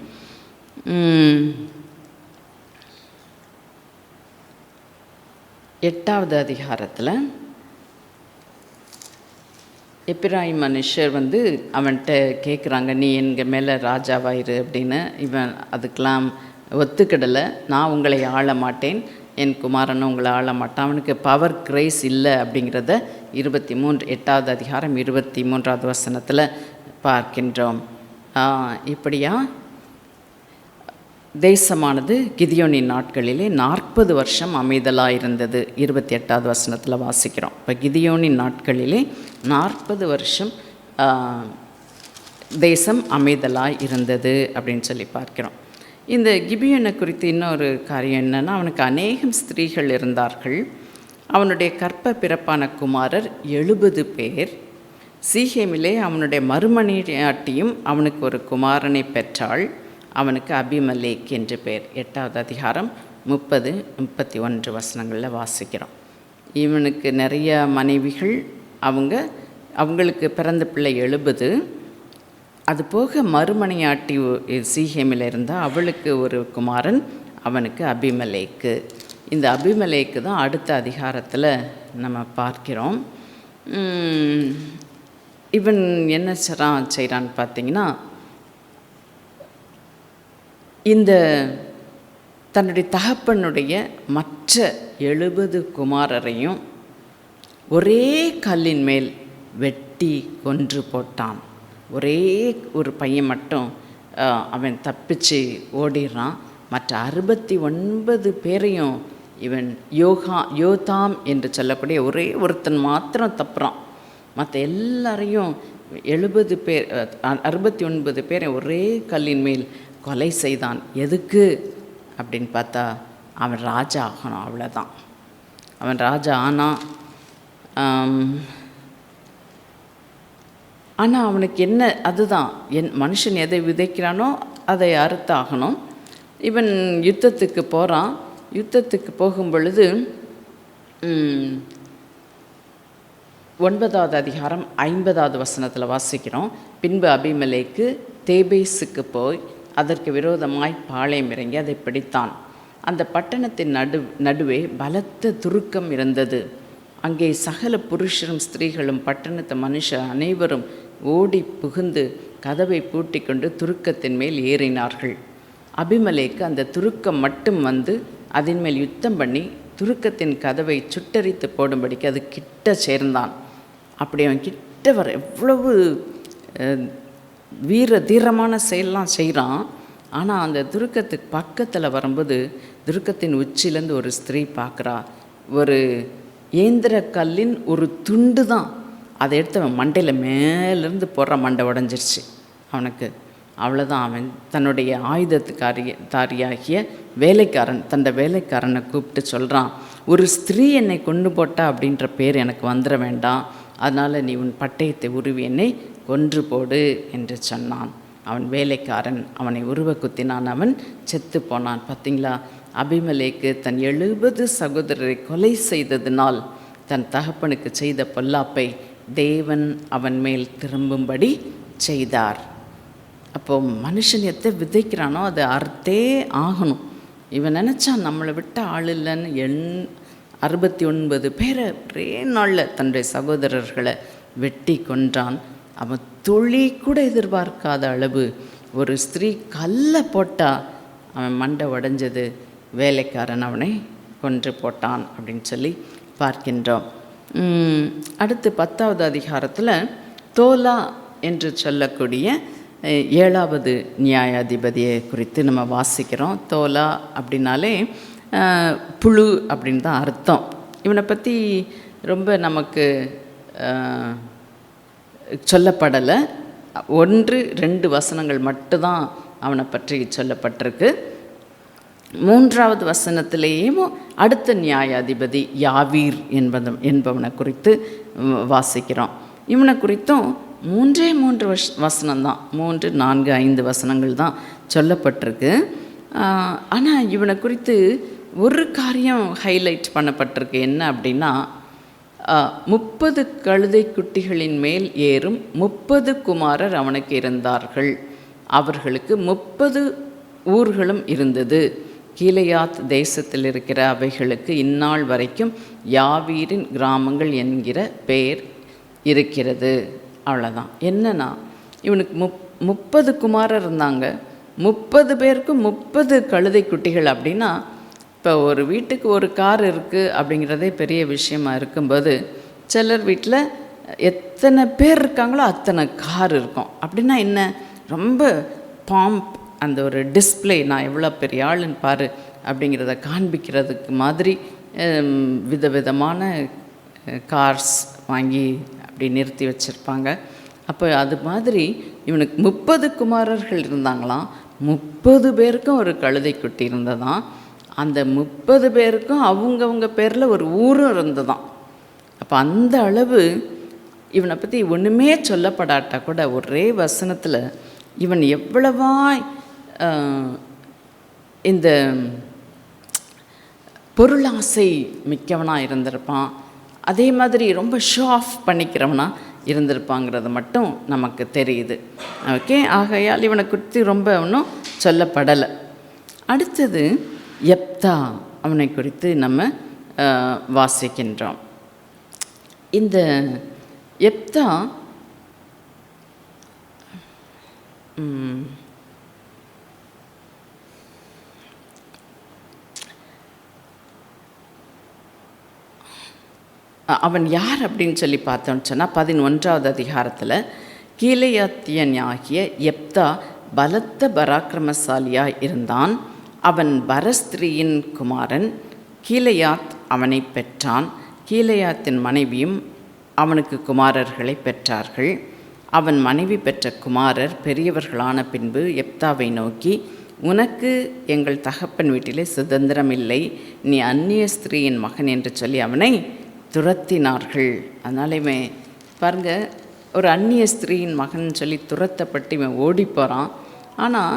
8வது அதிகாரத்தில் எப்பிராயிம் மனுஷர் அவன்கிட்ட கேட்குறாங்க, நீ எங்கள் மேலே ராஜாவாயிரு அப்படின்னு. இவன் அதுக்கெல்லாம் ஒத்துக்கிடலை. நான் உங்களை ஆள மாட்டேன், என் குமாரனும் உங்களை ஆள மாட்டான், அவனுக்கு பவர் கிரேஸ் இல்லை அப்படிங்கிறத 8வது அதிகாரம் 23வது வசனத்தில் பார்க்கின்றோம். இப்படியா தேசமானது கிதியோனின் நாட்களிலே 40 வருஷம் அமைதலாக இருந்தது. 28வது வசனத்தில் வாசிக்கிறோம். இப்போ கிதியோனின் நாட்களிலே 40 வருஷம் தேசம் அமைதலாக இருந்தது அப்படின்னு சொல்லி பார்க்கிறோம். இந்த கிபியோனை குறித்து இன்னொரு காரியம் என்னென்னா, அவனுக்கு அநேகம் ஸ்திரீகள் இருந்தார்கள். அவனுடைய கற்ப பிறப்பான குமாரர் 70 பேர். சீகேமிலே அவனுடைய மறுமணியாட்டியும் அவனுக்கு ஒரு குமாரனை பெற்றாள். அவனுக்கு அபிமலேக் என்று பெயர். 8வது அதிகாரம் 30-31 வசனங்களில் வாசிக்கிறோம். இவனுக்கு நிறைய மனைவிகள், அவங்களுக்கு பிறந்த பிள்ளை 70. அதுபோக மறுமணியாட்டி சீகேமில் இருந்தால் அவளுக்கு ஒரு குமாரன், அவனுக்கு அபிமலேக்கு. இந்த அபிமலேக்கு தான் அடுத்த அதிகாரத்தில் நம்ம பார்க்கிறோம். இவன் என்ன செய்கிறான்னு பார்த்தீங்கன்னா, இந்த தன்னுடைய தகப்பனுடைய மற்ற 70 குமாரரையும் ஒரே கல்லின் மேல் வெட்டி கொன்று போட்டான். ஒரே ஒரு பையன் மட்டும் அவன் தப்பிச்சு ஓடிடுறான். மற்ற 69 பேரையும் இவன் யோதாம் என்று சொல்லக்கூடிய ஒரே ஒருத்தன் மாத்திரம் தப்புறான். மற்ற எல்லாரையும் 70 பேர் 69 பேரை ஒரே கல்லின் மேல் கொலை செய்தான். எதுக்கு அப்படின்னு பார்த்தா, அவன் ராஜா ஆகணும், அவ்வளோதான். அவன் ராஜா ஆனான். ஆனால் அவனுக்கு என்ன, அதுதான் மனுஷன் எதை விதைக்கிறானோ அதை அறுத்தாகணும். இவன் யுத்தத்துக்கு போகிறான். யுத்தத்துக்கு போகும் பொழுது 9வது அதிகாரம் 50வது வசனத்தில் வாசிக்கிறோம். பின்பு அபிமெலேக்கு தேபேசுக்கு போய் அதற்கு விரோதமாய் பாளையம் இறங்கி அதை பிடித்தான். அந்த பட்டணத்தின் நடுவே பலத்த துருக்கம் இருந்தது. அங்கே சகல புருஷரும் ஸ்திரீகளும் பட்டணத்து மனுஷர் அனைவரும் ஓடி புகுந்து கதவை பூட்டி கொண்டு துருக்கத்தின் மேல் ஏறினார்கள். அபிமெலேக்கு அந்த துருக்கம் மட்டும் வந்து அதன் மேல் யுத்தம் பண்ணி துருக்கத்தின் கதவை சுட்டரித்து போடும்படிக்கு அது கிட்ட சேர்ந்தான். அப்படி அவன் கிட்ட வர எவ்வளவு தீரமான செயலாம் செய்கிறான். ஆனால் அந்த துருக்கத்துக்கு பக்கத்தில் வரும்போது துருக்கத்தின் உச்சிலேருந்து ஒரு ஸ்திரீ பார்க்குறா. ஒரு ஏந்திர கல்லின் ஒரு துண்டு தான், அதை எடுத்து அவன் மண்டையில் மேலேருந்து போடுற, மண்டை உடஞ்சிருச்சு அவனுக்கு. அவ்வளோதான். அவன் தன்னுடைய ஆயுதத்துக்காரியாகிய தன்னுடைய வேலைக்காரனை கூப்பிட்டு சொல்கிறான், ஒரு ஸ்திரீ என்னை கொண்டு போட்டா அப்படின்ற பேர் எனக்கு வந்துட வேண்டாம், அதனால் நீ உன் பட்டயத்தை உருவி என்னை கொன்று போடு என்று சொன்னான். அவன் வேலைக்காரன் அவனை உருவ குத்தினான். அவன் செத்து போனான். பார்த்தீங்களா, அபிமெலேக்கு தன் 70 சகோதரரை கொலை செய்ததினால் தன் தகப்பனுக்கு செய்த பொல்லாப்பை தேவன் அவன் மேல் திரும்பும்படி செய்தார். அப்போது மனுஷன் எத்தை விதைக்கிறானோ அதை அறுத்தே ஆகணும். இவன் நினச்சான் நம்மளை விட்ட ஆள் இல்லைன்னு 69 பேரை ஒரே நாளில் தன்னுடைய சகோதரர்களை வெட்டி கொன்றான். அவன் துளி கூட எதிர்பார்க்காத அளவு ஒரு ஸ்திரீ கல்லை போட்டால் அவன் மண்டை உடைஞ்சது. வேலைக்காரன் அவனை கொன்று போட்டான் அப்படின்னு சொல்லி பார்க்கின்றோம். அடுத்து 10வது அதிகாரத்தில் தோலா என்று சொல்லக்கூடிய 7வது நியாயாதிபதியை குறித்து நம்ம வாசிக்கிறோம். தோலா அப்படின்னாலே புழு அப்படின்னு தான் அர்த்தம். இவனை பற்றி ரொம்ப நமக்கு சொல்லப்படலை. 1-2 வசனங்கள் மட்டும்தான் அவனை பற்றி சொல்லப்பட்டிருக்கு. 3வது வசனத்திலேயும் அடுத்த நியாயாதிபதி யாவீர் என்பவனை குறித்து வாசிக்கிறோம். இவனை குறித்தும் 3 வசனம்தான், 3, 4, 5 வசனங்கள் தான் சொல்லப்பட்டிருக்கு. ஆனால் இவனை குறித்து ஒரு காரியம் ஹைலைட் பண்ணப்பட்டிருக்கு. என்ன அப்படின்னா, 30 கழுதை குட்டிகளின் மேல் ஏறும் 30 குமாரர் அவனுக்கு இருந்தார்கள். அவர்களுக்கு 30 ஊர்களும் இருந்தது. கீலேயாத் தேசத்தில் இருக்கிற அவைகளுக்கு இந்நாள் வரைக்கும் யாவீரின் கிராமங்கள் என்கிற பெயர் இருக்கிறது. அவ்வளோதான். என்னன்னா, இவனுக்கு 30 குமாரர் இருந்தாங்க. 30 பேருக்கும் 30 கழுதை குட்டிகள் அப்படின்னா, இப்போ ஒரு வீட்டுக்கு ஒரு கார் இருக்குது அப்படிங்கிறதே பெரிய விஷயமா இருக்கும்போது, சிலர் வீட்டில் எத்தனை பேர் இருக்காங்களோ அத்தனை கார் இருக்கும். அப்படின்னா என்ன, ரொம்ப பாம்ப், அந்த ஒரு டிஸ்பிளே, நான் எவ்வளோ பெரிய ஆளுன்னு பாரு அப்படிங்கிறத காண்பிக்கிறதுக்கு மாதிரி விதவிதமான கார்ஸ் வாங்கி அப்படி நிறுத்தி வச்சுருப்பாங்க. அப்போ அது மாதிரி இவனுக்கு 30 குமாரர்கள் இருந்தாங்களாம். 30 பேருக்கும் ஒரு கழுதை குட்டி இருந்ததான். அந்த 30 பேருக்கும் அவங்கவுங்க பேரில் ஒரு ஊரும் இருந்ததான். அப்போ அந்த அளவு இவனை பற்றி ஒன்றுமே சொல்லப்படாட்டா கூட ஒரே வசனத்தில் இவன் எவ்வளவா இந்த பொருளாசை மிக்கவனாக இருந்திருப்பான், அதே மாதிரி ரொம்ப ஷோ ஆஃப் பண்ணிக்கிறவனாக இருந்திருப்பாங்கிறது மட்டும் நமக்கு தெரியுது. ஓகே, ஆகையால் இவனை குறித்து ரொம்ப ஒன்றும் சொல்லப்படலை. அடுத்தது யெப்தா, அவனை குறித்து நம்ம வாசிக்கின்றோம். இந்த யெப்தா அவன் யார் அப்படின்னு சொல்லி பார்த்தோன்னு சொன்னால் 11வது அதிகாரத்தில் கீலேயாத்தியனாகிய யெப்தா பலத்த பராக்கிரமசாலியாய் இருந்தான். அவன் பரஸ்திரியின் குமாரன். கீலேயாத் அவனை பெற்றான். கீலேயாத்தின் மனைவியும் அவனுக்கு குமாரர்களை பெற்றார்கள். அவன் மனைவி பெற்ற குமாரர் பெரியவர்களான பின்பு யெப்தாவை நோக்கி, உனக்கு எங்கள் தகப்பன் வீட்டிலே சுதந்திரம் இல்லை, நீ அந்நிய ஸ்திரீயின் மகன் என்று சொல்லி அவனை துரத்தினார்கள். அதனால் இவன் பாருங்க, ஒரு அந்நிய ஸ்திரீயின் மகன் சொல்லி துரத்தப்பட்டு இவன் ஓடி போகிறான். ஆனால்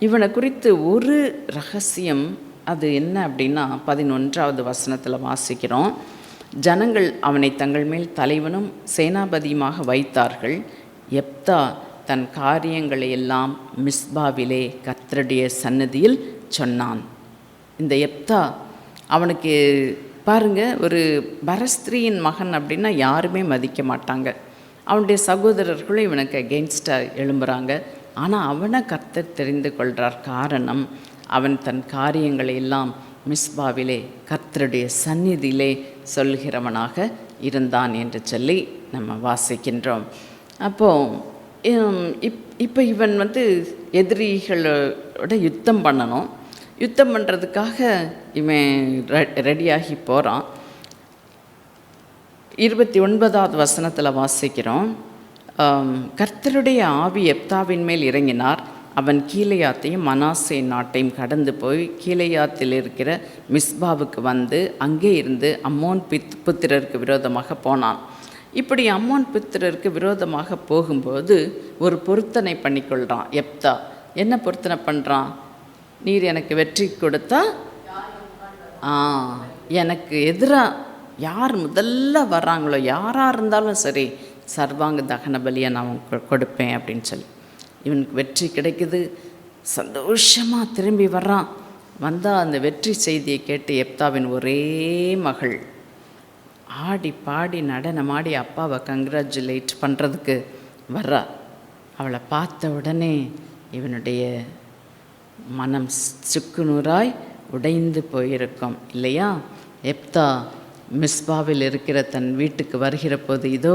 இவனை குறித்து ஒரு ரகசியம், அது என்ன அப்படின்னா 11வது வசனத்தில் வாசிக்கிறோம். ஜனங்கள் அவனை தங்கள் மேல் தலைவனும் சேனாபதியுமாக வைத்தார்கள். யெப்தா தன் காரியங்களை எல்லாம் மிஸ்பாவிலே கர்த்தருடைய சன்னதியில் சொன்னான். இந்த யெப்தா அவனுக்கு பாருங்க, ஒரு பரஸ்திரியின் மகன் அப்படின்னா யாருமே மதிக்க மாட்டாங்க. அவனுடைய சகோதரர்களும் இவனுக்கு அகெயின்ஸ்டாக எழும்புகிறாங்க. ஆனால் அவனை கர்த்தர் தெரிந்து கொள்கிறார். காரணம், அவன் தன் காரியங்களை எல்லாம் மிஸ்பாவிலே கர்த்தருடைய சந்நிதியிலே சொல்கிறவனாக இருந்தான் என்று சொல்லி நம்ம வாசிக்கின்றோம். அப்போது இப்போ இவன் எதிரிகளோட யுத்தம் பண்ணணும். யுத்தம் பண்ணுறதுக்காக இவன் ரெடியாகி போகிறான். 29வது வசனத்தில் வாசிக்கிறோம். கர்த்தருடைய ஆவி யெப்தாவின் மேல் இறங்கினார். அவன் கீலேயாத்தையும் மனாசே நாட்டையும் கடந்து போய் கீலேயாத்தில் இருக்கிற மிஸ்பாவுக்கு வந்து அங்கே இருந்து அம்மோன் புத்திரருக்கு விரோதமாக போனான். இப்படி அம்மோன் புத்திரருக்கு விரோதமாக போகும்போது ஒரு பொருத்தனை பண்ணிக்கொள்கிறான் யெப்தா. என்ன பொருத்தனை பண்ணுறான்? நீர் எனக்கு வெற்றி கொடுத்தா எனக்கு எதிராக யார் முதல்ல வர்றாங்களோ, யாராக இருந்தாலும் சரி, சர்வாங்க தகன பலியை நான் கொடுப்பேன் அப்படின்னு சொல்லி இவனுக்கு வெற்றி கிடைக்குது. சந்தோஷமாக திரும்பி வர்றான். வந்தால் அந்த வெற்றி செய்தியை கேட்டு யெப்தாவின் ஒரே மகள் ஆடி பாடி நடனமாடி அப்பாவை கங்க்ராச்சுலேட் பண்ணுறதுக்கு வர்றா. அவளை பார்த்த உடனே இவனுடைய மனம் சுக்குநூறாய் உடைந்து போயிருக்கும் இல்லையா? யெப்தா மிஸ்பாவில் இருக்கிற தன் வீட்டுக்கு வருகிற போது இதோ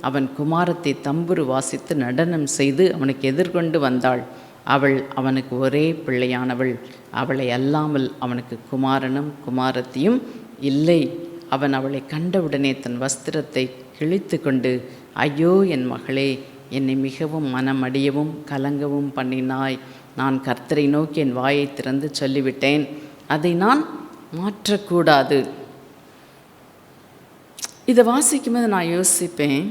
அவன் குமாரத்தை தம்புரு வாசித்து நடனம் செய்து அவனுக்கு எதிர்கொண்டு வந்தாள். அவள் அவனுக்கு ஒரே பிள்ளையானவள். அவளை அல்லாமல் அவனுக்கு குமாரனும் குமாரத்தியும் இல்லை. அவன் அவளை கண்டவுடனே தன் வஸ்திரத்தை கிழித்து கொண்டு, ஐயோ என் மகளே, என்னை மிகவும் மனமடியவும் கலங்கவும் பண்ணினாய். நான் கர்த்தரை நோக்கி என் வாயை திறந்து சொல்லிவிட்டேன், அதை நான் மாற்றக்கூடாது. இதை வாசிக்கும்போது நான் யோசிப்பேன்,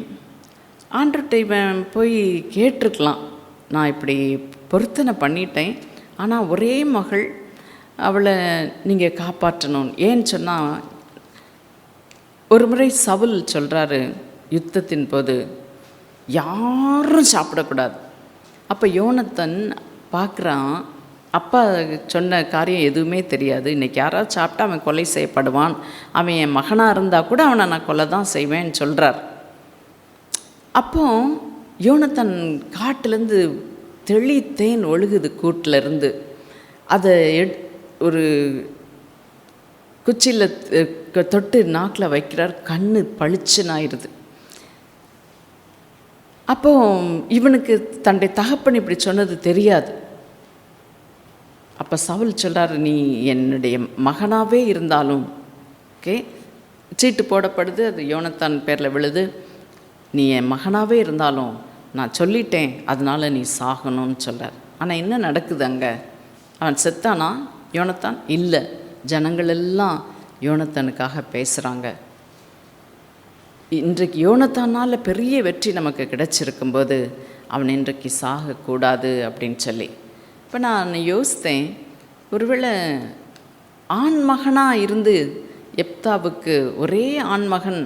ஆண்டவர்கிட்ட இவன் போய் கேட்டிருக்கலாம், நான் இப்படி பொருத்தனை பண்ணிட்டேன், ஆனால் ஒரே மகள், அவளை நீங்கள் காப்பாற்றணும். ஏன்னு சொன்னால், ஒரு முறை சவுல் சொல்கிறாரு யுத்தத்தின் போது, யாரும் சாப்பிடக்கூடாது. அப்போ யோனத்தன் பார்க்குறான், அப்பா சொன்ன காரியம் எதுவுமே தெரியாது, இன்றைக்கி யாராவது சாப்பிட்டா அவன் கொலை செய்யப்படுவான், அவன் என் மகனாக இருந்தால் கூட அவனை நான் கொலை தான் செய்வேன்னு சொல்கிறார். அப்போ யோனத்தன் காட்டிலேருந்து தெளித்தேன் ஒழுகுது கூட்டிலேருந்து, அதை ஒரு குச்சியில் தொட்டு நாக்கில் வைக்கிறார். கண்ணு பளிச்சுன்னு ஆயிடுது. அப்போ இவனுக்கு தன்னுடைய தகப்பன் இப்படி சொன்னது தெரியாது. அப்போ சவுல் சொல்கிறார், நீ என்னுடைய மகனாகவே இருந்தாலும், ஓகே, சீட்டு போடப்படுது, அது யோனத்தான் பேரில் விழுது, நீ என் மகனாகவே இருந்தாலும் நான் சொல்லிட்டேன், அதனால் நீ சாகணும்னு சொல்கிறார். ஆனால் என்ன நடக்குது அங்கே? அவன் செத்தானா யோனத்தான்? இல்லை, ஜனங்கள் எல்லாம் யோனத்தானுக்காக பேசுகிறாங்க. இன்றைக்கு யோனத்தானால் பெரிய வெற்றி நமக்கு கிடைச்சிருக்கும்போது அவன் இன்றைக்கு சாகக்கூடாது அப்படின்னு சொல்லி. இப்போ நான் யோசித்தேன், ஒருவேளை ஆண்மகனாக இருந்து யெப்தாவுக்கு ஒரே ஆண்மகன்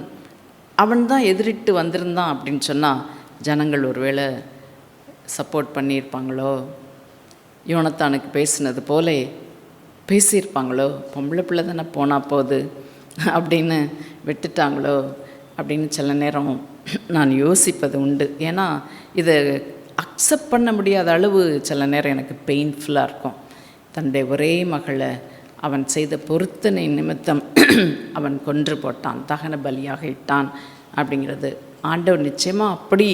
அவன்தான் எதிரிட்டு வந்திருந்தான் அப்படின்னு சொன்னால் ஜனங்கள் ஒருவேளை சப்போர்ட் பண்ணியிருப்பாங்களோ, யோனத்தானுக்கு பேசினது போல பேசியிருப்பாங்களோ, பொம்பளை பிள்ளை தானே போனால் போகுது அப்படின்னு விட்டுட்டாங்களோ அப்படின்னு சில நேரம் நான் யோசிப்பது உண்டு. ஏன்னா இதை அக்செப்ட் பண்ண முடியாத அளவு சில நேரம் எனக்கு பெயின்ஃபுல்லாக இருக்கும். தன்னுடைய ஒரே மகளை அவன் செய்த பொருத்தனை நிமித்தம் அவன் கொன்று போட்டான், தகன பலியாக இட்டான் அப்படிங்கிறது. ஆண்டவர் நிச்சயமாக அப்படி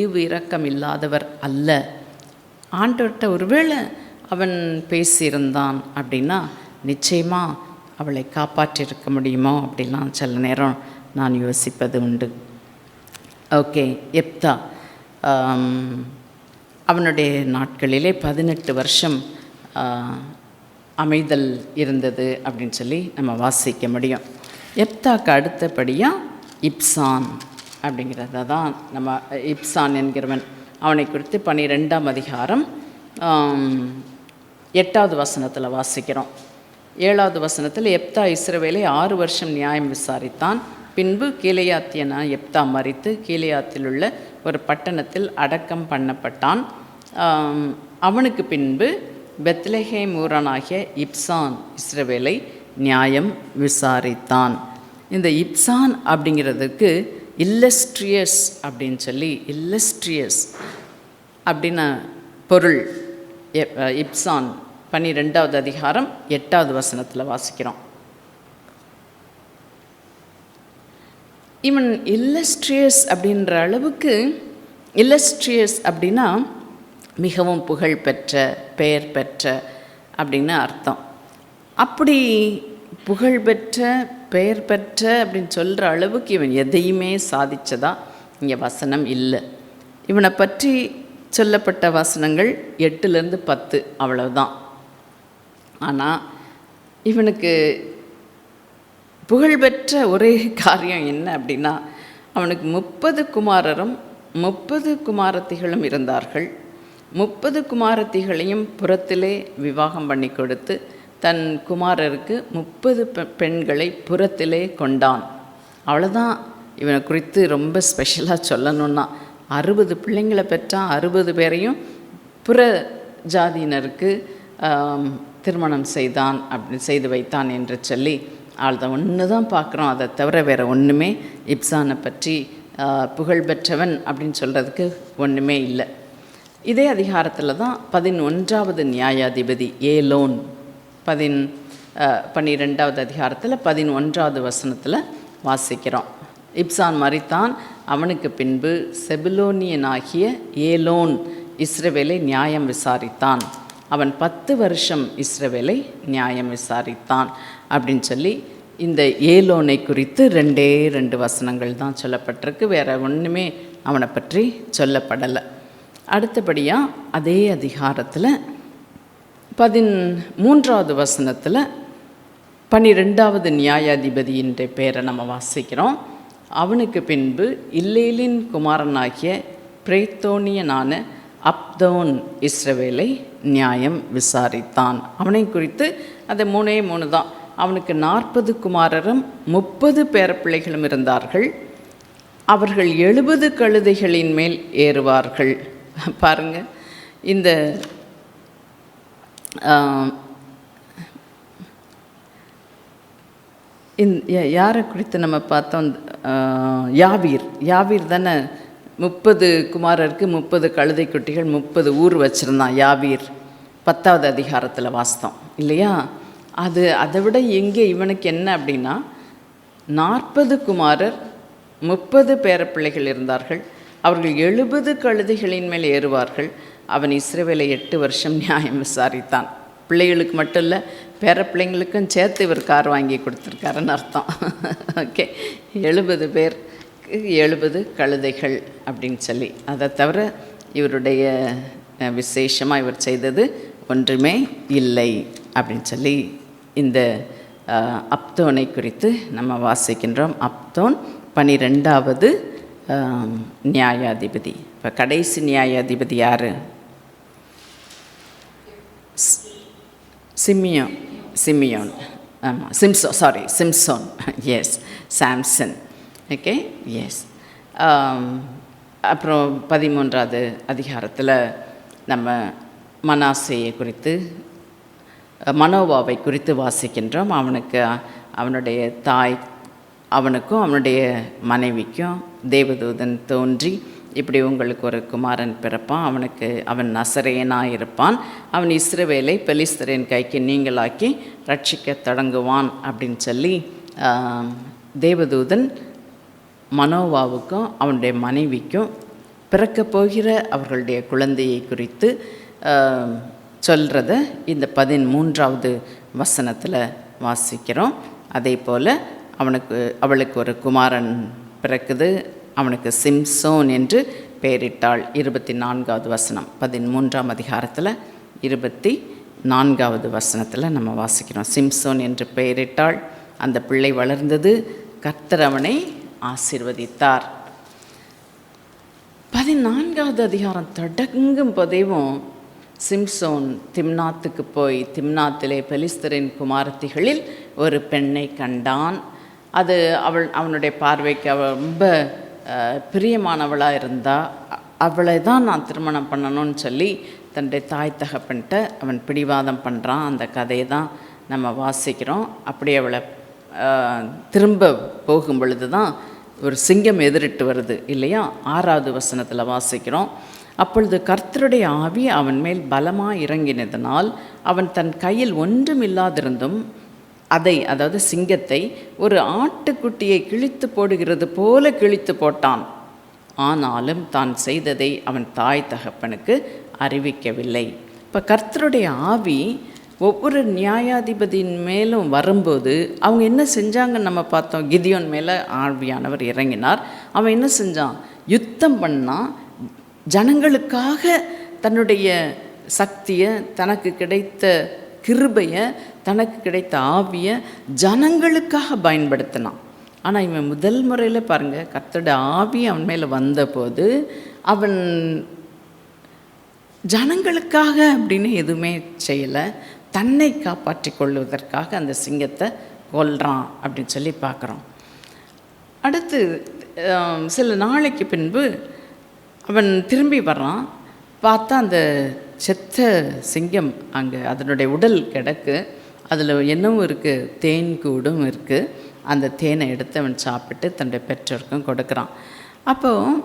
ஈவு இரக்கம் இல்லாதவர் அல்ல. ஆண்டவர்கிட்ட ஒருவேளை அவன் பேசியிருந்தான் அப்படின்னா நிச்சயமாக அவளை காப்பாற்றியிருக்க முடியுமோ அப்படிலாம் சில நேரம் நான் யோசிப்பது உண்டு. ஓகே, எப்தா அவனுடைய நாட்களிலே 18 வருஷம் அமைதல் இருந்தது அப்படின்னு சொல்லி நம்ம வாசிக்க முடியும். எப்தாக்கு அடுத்தபடியாக இப்சான் அப்படிங்கிறத தான் நம்ம இப்சான் என்கிறவன் அவனை குறித்து 12ஆம் அதிகாரம் 8வது வசனத்தில் வாசிக்கிறோம். 7வது வசனத்தில் எப்தா இஸ்ரவேலை 6 வருஷம் நியாயம் விசாரித்தான். பின்பு கீலேயாத்தியனா எப்தா மரித்து கீலேயாத்தில் உள்ள ஒரு பட்டணத்தில் அடக்கம் பண்ணப்பட்டான். அவனுக்கு பின்பு பெத்லெஹேம் ஊரானாகிய இப்சான் இஸ்ரவேலை நியாயம் விசாரித்தான். இந்த இப்சான் அப்படிங்கிறதுக்கு இல்லஸ்ட்ரியஸ் அப்படின்னு சொல்லி இல்லஸ்ட்ரியஸ் அப்படின்னு பொருள். இப்சான் 12வது அதிகாரம் 8வது வசனத்தில் வாசிக்கிறோம். இவன் இல்லஸ்ட்ரியஸ் அப்படின்ற அளவுக்கு, இல்லஸ்ட்ரியஸ் அப்படின்னா மிகவும் புகழ்பெற்ற, பெயர் பெற்ற அப்படின்னு அர்த்தம். அப்படி புகழ்பெற்ற, பெயர் பெற்ற அப்படின்னு சொல்கிற அளவுக்கு இவன் எதையுமே சாதித்ததா இங்கே வசனம் இல்லை. இவனை பற்றி சொல்லப்பட்ட வசனங்கள் 8லேருந்து 10 அவ்வளவுதான். ஆனால் இவனுக்கு புகழ்பெற்ற ஒரே காரியம் என்ன அப்படின்னா, அவனுக்கு 30 குமாரரும் 30 குமாரத்திகளும் இருந்தார்கள். 30 குமாரத்திகளையும் புறத்திலே விவாகம் பண்ணி கொடுத்து தன் குமாரருக்கு 30 பெண்களை புறத்திலே கொண்டான். அவ்வளோதான். இவனை குறித்து ரொம்ப ஸ்பெஷலாக சொல்லணுன்னா 60 பிள்ளைங்களை பெற்றான். 60 பேரையும் புற ஜாதியினருக்கு திருமணம் செய்தான், அப்படி செய்து வைத்தான் என்று சொல்லி ஆள்தான் ஒன்று தான் பார்க்குறோம். அதை தவிர வேறு ஒன்றுமே இப்சானை பற்றி புகழ்பெற்றவன் அப்படின்னு சொல்கிறதுக்கு ஒன்றுமே இல்லை. இதே அதிகாரத்தில் தான் 11வது நியாயாதிபதி ஏலோன் 12வது அதிகாரத்தில் 11வது வசனத்தில் வாசிக்கிறோம். இப்சான் மரித்தான். அவனுக்கு பின்பு செபுலோனியனாகிய ஏலோன் இஸ்ரவேலை நியாயம் விசாரித்தான். அவன் 10 வருஷம் இஸ்ரவேலை நியாயம் விசாரித்தான் அப்படின்னு சொல்லி இந்த ஏலோனை குறித்து 2 வசனங்கள் தான் சொல்லப்பட்டிருக்கு. வேறு ஒன்றுமே அவனை பற்றி சொல்லப்படலை. அடுத்தபடியாக அதே அதிகாரத்தில் 13வது வசனத்தில் 12வது நியாயாதிபதியின் பேரை நம்ம வாசிக்கிறோம். அவனுக்கு பின்பு இல்லேலின் குமாரனாகிய பிரேத்தோனியனான அப்தோன் இஸ்ரவேலை நியாயம் விசாரித்தான். அவனை குறித்து அது 3 தான். அவனுக்கு 40 குமாரரும் 30 பேரப்பிள்ளைகளும் இருந்தார்கள். அவர்கள் 70 கழுதைகளின் மேல் ஏறுவார்கள். பாருங்கள், இந்த யாரை குறித்து நம்ம பார்த்தோம்? யாவீர் தானே 30 குமாரருக்கு 30 கழுதை குட்டிகள் 30 ஊர் வச்சுருந்தான். யாவீர் 10வது அதிகாரத்தில் வாஸ்தம் இல்லையா? அதை விட எங்கே இவனுக்கு என்ன அப்படின்னா 40 குமாரர் 30 பேரப்பிள்ளைகள் இருந்தார்கள். அவர்கள் 70 கழுதைகளின் மேல் ஏறுவார்கள். அவன் இஸ்ரவேலை 8 வருஷம் நியாயம் விசாரித்தான். பிள்ளைகளுக்கு மட்டும் இல்லை, பேரப்பிள்ளைங்களுக்கும் சேர்த்து இவர் கார் வாங்கி கொடுத்துருக்காருன்னு அர்த்தம். ஓகே, 70 பேர் 70 கழுதைகள் அப்படின்னு சொல்லி. அதை தவிர இவருடைய விசேஷமாக இவர் செய்தது ஒன்றுமே இல்லை அப்படின்னு சொல்லி இந்த அப்தோனை குறித்து நம்ம வாசிக்கின்றோம். அப்தோன் 12வது நியாயாதிபதி. இப்போ கடைசி நியாயாதிபதி யார்? சிமியோன். ஆமாம், சிம்சோன். Yes, Samson. Okay, yes. அப்புறம் 13வது அதிகாரத்தில் நம்ம மனாசேயை குறித்து, மனோவாவை குறித்து வாசிக்கின்றோம். அவனுடைய தாய், அவனுக்கும் அவனுடைய மனைவிக்கும் தேவதூதன் தோன்றி இப்படி உங்களுக்கு ஒரு குமாரன் பிறப்பான், அவன் நசரேயனாக இருப்பான், அவன் இஸ்ரவேலை பெலிஸ்தரின் கைக்கு நீங்களாக்கி ரட்சிக்க தொடங்குவான் அப்படின்னு சொல்லி தேவதூதன் மனோவாவுக்கும் அவனுடைய மனைவிக்கும் பிறக்க போகிற அவர்களுடைய குழந்தையை குறித்து சொல்கிறத இந்த 13வது வசனத்தில் வாசிக்கிறோம். அதே போல் அவளுக்கு ஒரு குமாரன் பிறக்குது, அவனுக்கு சிம்சோன் என்று பெயரிட்டாள். 24வது வசனம் 13ஆம் அதிகாரத்தில் 24வது வசனத்தில் நம்ம வாசிக்கிறோம். சிம்சோன் என்று பெயரிட்டாள், அந்த பிள்ளை வளர்ந்தது, கர்த்தர் அவனை ஆசீர்வதித்தார். 14வது அதிகாரம் தொடங்கும் போதேவும் சிம்சோன் திம்னாத்துக்கு போய் திம்னாத்திலே பெலிஸ்தரின் குமாரத்திகளில் ஒரு பெண்ணை கண்டான். அது அவனுடைய பார்வைக்கு அவள் ரொம்ப பிரியமானவளாக இருந்தா. அவளை தான் நான் திருமணம் பண்ணணும்னு சொல்லி தன்னுடைய தாய் தகப்பன்கிட்ட அவன் பிடிவாதம் பண்ணுறான். அந்த கதையை தான் நம்ம வாசிக்கிறோம். அப்படி அவளை திரும்ப போகும் பொழுது தான் ஒரு சிங்கம் எதிரிட்டு வருது இல்லையா? 6வது வசனத்தில் வாசிக்கிறோம். அப்பொழுது கர்த்தருடைய ஆவி அவன் மேல் பலமாக இறங்கினதனால் அவன் தன் கையில் ஒன்றுமில்லாதிருந்தும் அதாவது சிங்கத்தை ஒரு ஆட்டுக்குட்டியை கிழித்து போடுகிறது போல கிழித்து போட்டான். ஆனாலும் தான் செய்ததை அவன் தாய் தகப்பனுக்கு அறிவிக்கவில்லை. இப்போ கர்த்தருடைய ஆவி ஒவ்வொரு நியாயாதிபதியின் மேலும் வரும்போது அவங்க என்ன செஞ்சாங்கன்னு நம்ம பார்த்தோம். கிதியோன் மேலே ஆவியானவர் இறங்கினார். அவன் என்ன செஞ்சான்? யுத்தம் பண்ணான். ஜனங்களுக்காக தன்னுடைய சக்தியை, தனக்கு கிடைத்த கிருபையை, தனக்கு கிடைத்த ஆவியை ஜனங்களுக்காக பயன்படுத்தினான். ஆனால் இவன் முதல் முறையில் பாருங்கள், கர்த்தருடைய ஆவி அவன் மேலே வந்தபோது அவன் ஜனங்களுக்காக அப்படின்னு எதுவுமே செய்யலை. தன்னை காப்பாற்றி கொள்வதற்காக அந்த சிங்கத்தை கொல்றான் அப்படின்னு சொல்லி பார்க்குறோம். அடுத்து சில நாளைக்கு பின்பு அவன் திரும்பி வர்றான். பார்த்தா அந்த செத்த சிங்கம் அங்கே அதனுடைய உடல் கிடக்கு. அதில் என்னவும் இருக்குது, தேன் கூடும் இருக்குது. அந்த தேனை எடுத்து அவன் சாப்பிட்டு தன்னுடைய பெற்றோருக்கும் கொடுக்குறான். அப்போது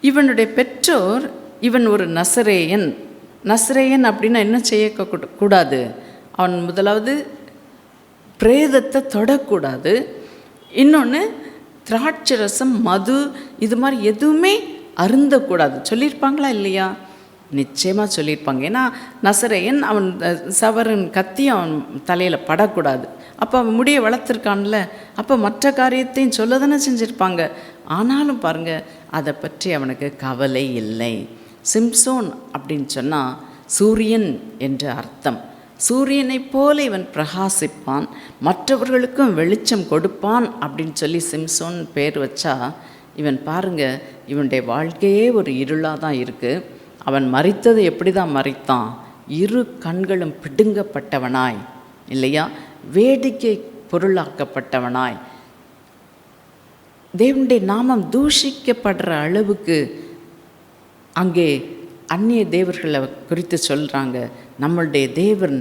இவனுடைய பெற்றோர், இவன் ஒரு நசரேயன் அப்படின்னா என்ன செய்யக்கூடாது? அவன் முதலாவது பிரேதத்தை தொடக்கூடாது. இன்னொன்று திராட்சரசம், மது, இது மாதிரி எதுவுமே அருந்தக்கூடாது. சொல்லியிருப்பாங்களா இல்லையா? நிச்சயமாக சொல்லியிருப்பாங்க. ஏன்னா நசரேயன் அவன் சவரன் கத்தி அவன் தலையில் படக்கூடாது. அப்போ அவன் முடியை வளர்த்துருக்கான்ல, அப்போ மற்ற காரியத்தையும் சொல்ல தானே செஞ்சுருப்பாங்க. ஆனாலும் பாருங்கள், அதை பற்றி அவனுக்கு கவலை இல்லை. சிம்சோன் அப்படின்னு சொன்னால் சூரியன் என்று அர்த்தம். சூரியனைப் போல இவன் பிரகாசிப்பான், மற்றவர்களுக்கும் வெளிச்சம் கொடுப்பான் அப்படின்னு சொல்லி சிம்சோன் பேர் வச்சா, இவன் பாருங்கள், இவனுடைய வாழ்க்கையே ஒரு இருளாக தான் இருக்குது. அவன் மரித்தது எப்படி தான் மரித்தான்? இரு கண்களும் பிடுங்கப்பட்டவனாய் இல்லையா? வேடிக்கை பொருளாக்கப்பட்டவனாய், தேவனுடைய நாமம் தூஷிக்கப்படுற அளவுக்கு அங்கே அந்நிய தேவர்களை குறித்து சொல்கிறாங்க. நம்மளுடைய தேவன்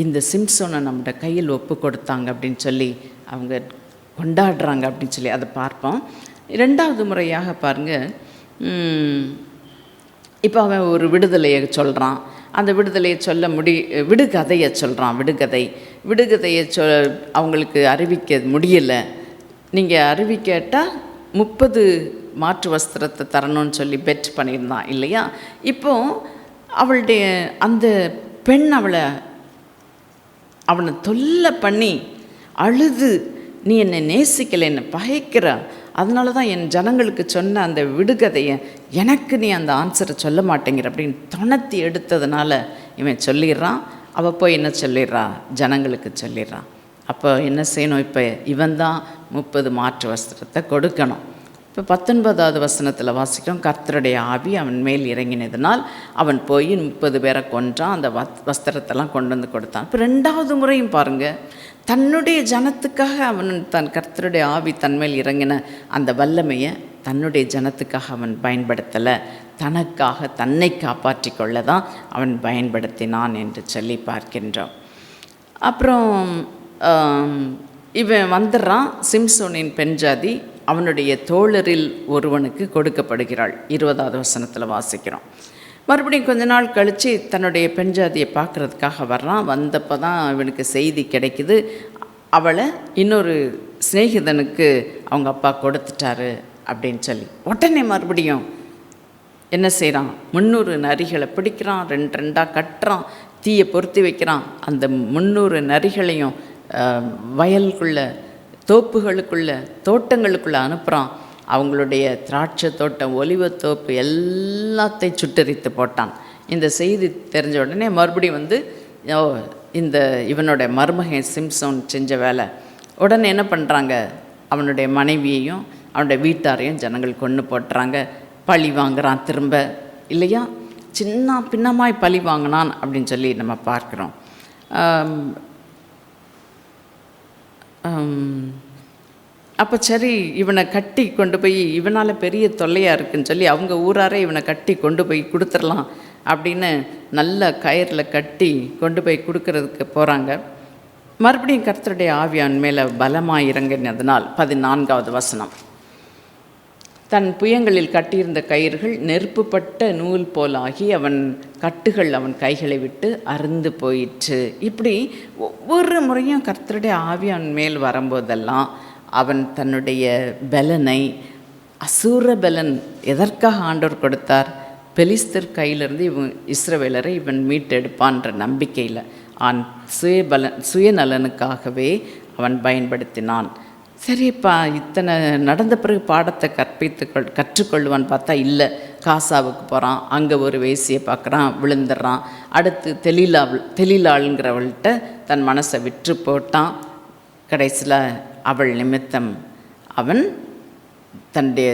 இந்த சிம்சோனை நம்மளோட கையில் ஒப்பு கொடுத்தாங்க அப்படின்னு சொல்லி அவங்க கொண்டாடுறாங்க அப்படின்னு சொல்லி அதை பார்ப்போம். 2வது முறையாக பாருங்கள், இப்போ அவன் ஒரு விடுதலையை சொல்கிறான். அந்த விடுதலையை சொல்ல விடுகதையை சொல்கிறான். விடுகதையை அவங்களுக்கு அறிவிக்க முடியலை. நீங்கள் அறிவிக்கட்டால் 30 மாற்று வஸ்திரத்தை தரணும்னு சொல்லி பெட் பண்ணியிருந்தான் இல்லையா? இப்போது அவளுடைய அந்த பெண் அவனை தொல்லை பண்ணி அழுது, நீ என்னை நேசிக்கலை, என்னை பகைக்கிற, அதனால தான் என் ஜனங்களுக்கு சொன்ன அந்த விடுகதையை எனக்கு நீ அந்த ஆன்சரை சொல்ல மாட்டேங்கிற அப்படின்னு துணத்தி எடுத்ததுனால இவன் சொல்லிடுறான். அவள் போய் என்ன சொல்லிடுறா? ஜனங்களுக்கு சொல்லிடுறான். அப்போ என்ன செய்யணும்? இப்போ இவன் தான் 30 மாற்று வஸ்திரத்தை கொடுக்கணும். இப்போ 19வது வசனத்தில் வாசிக்கிறோம், கர்த்தருடைய ஆவி அவன் மேல் இறங்கினதுனால் அவன் போய் 30 பேரை கொன்றான். அந்த வஸ்திரத்தெல்லாம் கொண்டு வந்து கொடுத்தான். இப்போ 2வது முறையும் பாருங்கள், தன்னுடைய ஜனத்துக்காக அவன் கர்த்தருடைய ஆவி தன்மேல் இறங்கின அந்த வல்லமையை தன்னுடைய ஜனத்துக்காக அவன் பயன்படுத்தலை, தனக்காக தன்னை காப்பாற்றி கொள்ள தான் அவன் பயன்படுத்தினான் என்று சொல்லி பார்க்கின்றோம். அப்புறம் இவன் வந்துடுறான். சிம்சோனின் பெண் ஜாதி அவனுடைய தோழரில் ஒருவனுக்கு கொடுக்கப்படுகிறாள். 20வது வசனத்தில் வாசிக்கிறோம். மறுபடியும் கொஞ்ச நாள் கழித்து தன்னுடைய பெண் ஜாதியை பார்க்குறதுக்காக வர்றான். வந்தப்போ தான் இவனுக்கு செய்தி கிடைக்குது, அவளை இன்னொரு சிநேகிதனுக்கு அவங்க அப்பா கொடுத்துட்டாரு அப்படின்னு சொல்லி. உடனே மறுபடியும் என்ன செய்கிறான், 300 நரிகளை பிடிக்கிறான், 2 கட்டுறான், தீயை பொருத்தி வைக்கிறான். அந்த 300 நரிகளையும் வயலுக்குள்ளே, தோப்புகளுக்குள்ளே, தோட்டங்களுக்குள்ளே அனுப்புகிறான். அவங்களுடைய திராட்சை தோட்டம், ஒலிவத்தோப்பு எல்லாத்தையும் சுட்டரித்து போட்டான். இந்த செய்தி தெரிஞ்ச உடனே மறுபடியும் இந்த இவனோட மருமகன் சிம்சோன் செஞ்ச வேலை. உடனே என்ன பண்ணுறாங்க, அவனுடைய மனைவியையும் அவனுடைய வீட்டாரையும் ஜனங்கள் கொன்று போட்டுறாங்க. பழி வாங்குறான் திரும்ப, இல்லையா? சின்ன பின்னமாய் பழி வாங்கினான் அப்படின்னு சொல்லி நம்ம பார்க்குறோம். அப்போ சரி, இவனை கட்டி கொண்டு போய், இவனால் பெரிய தொல்லையாக இருக்குன்னு சொல்லி அவங்க ஊராரே இவனை கட்டி கொண்டு போய் கொடுத்துடலாம் அப்படின்னு நல்ல கயிறில் கட்டி கொண்டு போய் கொடுக்கறதுக்கு போகிறாங்க. மறுபடியும் கர்த்தருடைய ஆவியான் மேலே பலமாக இறங்கினதுனால் 14வது வசனம், தன் புயங்களில் கட்டியிருந்த கயிறுகள் நெருப்புப்பட்ட நூல் போலாகி அவன் கட்டுகள் அவன் கைகளை விட்டு அறுந்து போயிற்று. இப்படி ஒவ்வொரு முறையும் கர்த்தருடைய ஆவியான் மேல் வரும்போதெல்லாம் அவன் தன்னுடைய பலனை, அசூர பலன் எதற்காக ஆண்டவர் கொடுத்தார்? பெலிஸ்தர் கையிலிருந்து இஸ்ரவேலரை இவன் மீட்டெடுப்பான்ற நம்பிக்கையில் சுயநலனுக்காகவே அவன் பயன்படுத்தினான். சரிப்பா, இத்தனை நடந்த பிறகு பாடத்தை கற்றுக்கொள்வான்னு பார்த்தா இல்லை. காசாவுக்கு போகிறான், அங்கே ஒரு வேசியை பார்க்குறான், விழுந்துடுறான். அடுத்து தெளிலாளுங்கிறவள்கிட்ட தன் மனசை விற்று போட்டான். கடைசியில் அவள் நிமித்தம் அவன் தன்னுடைய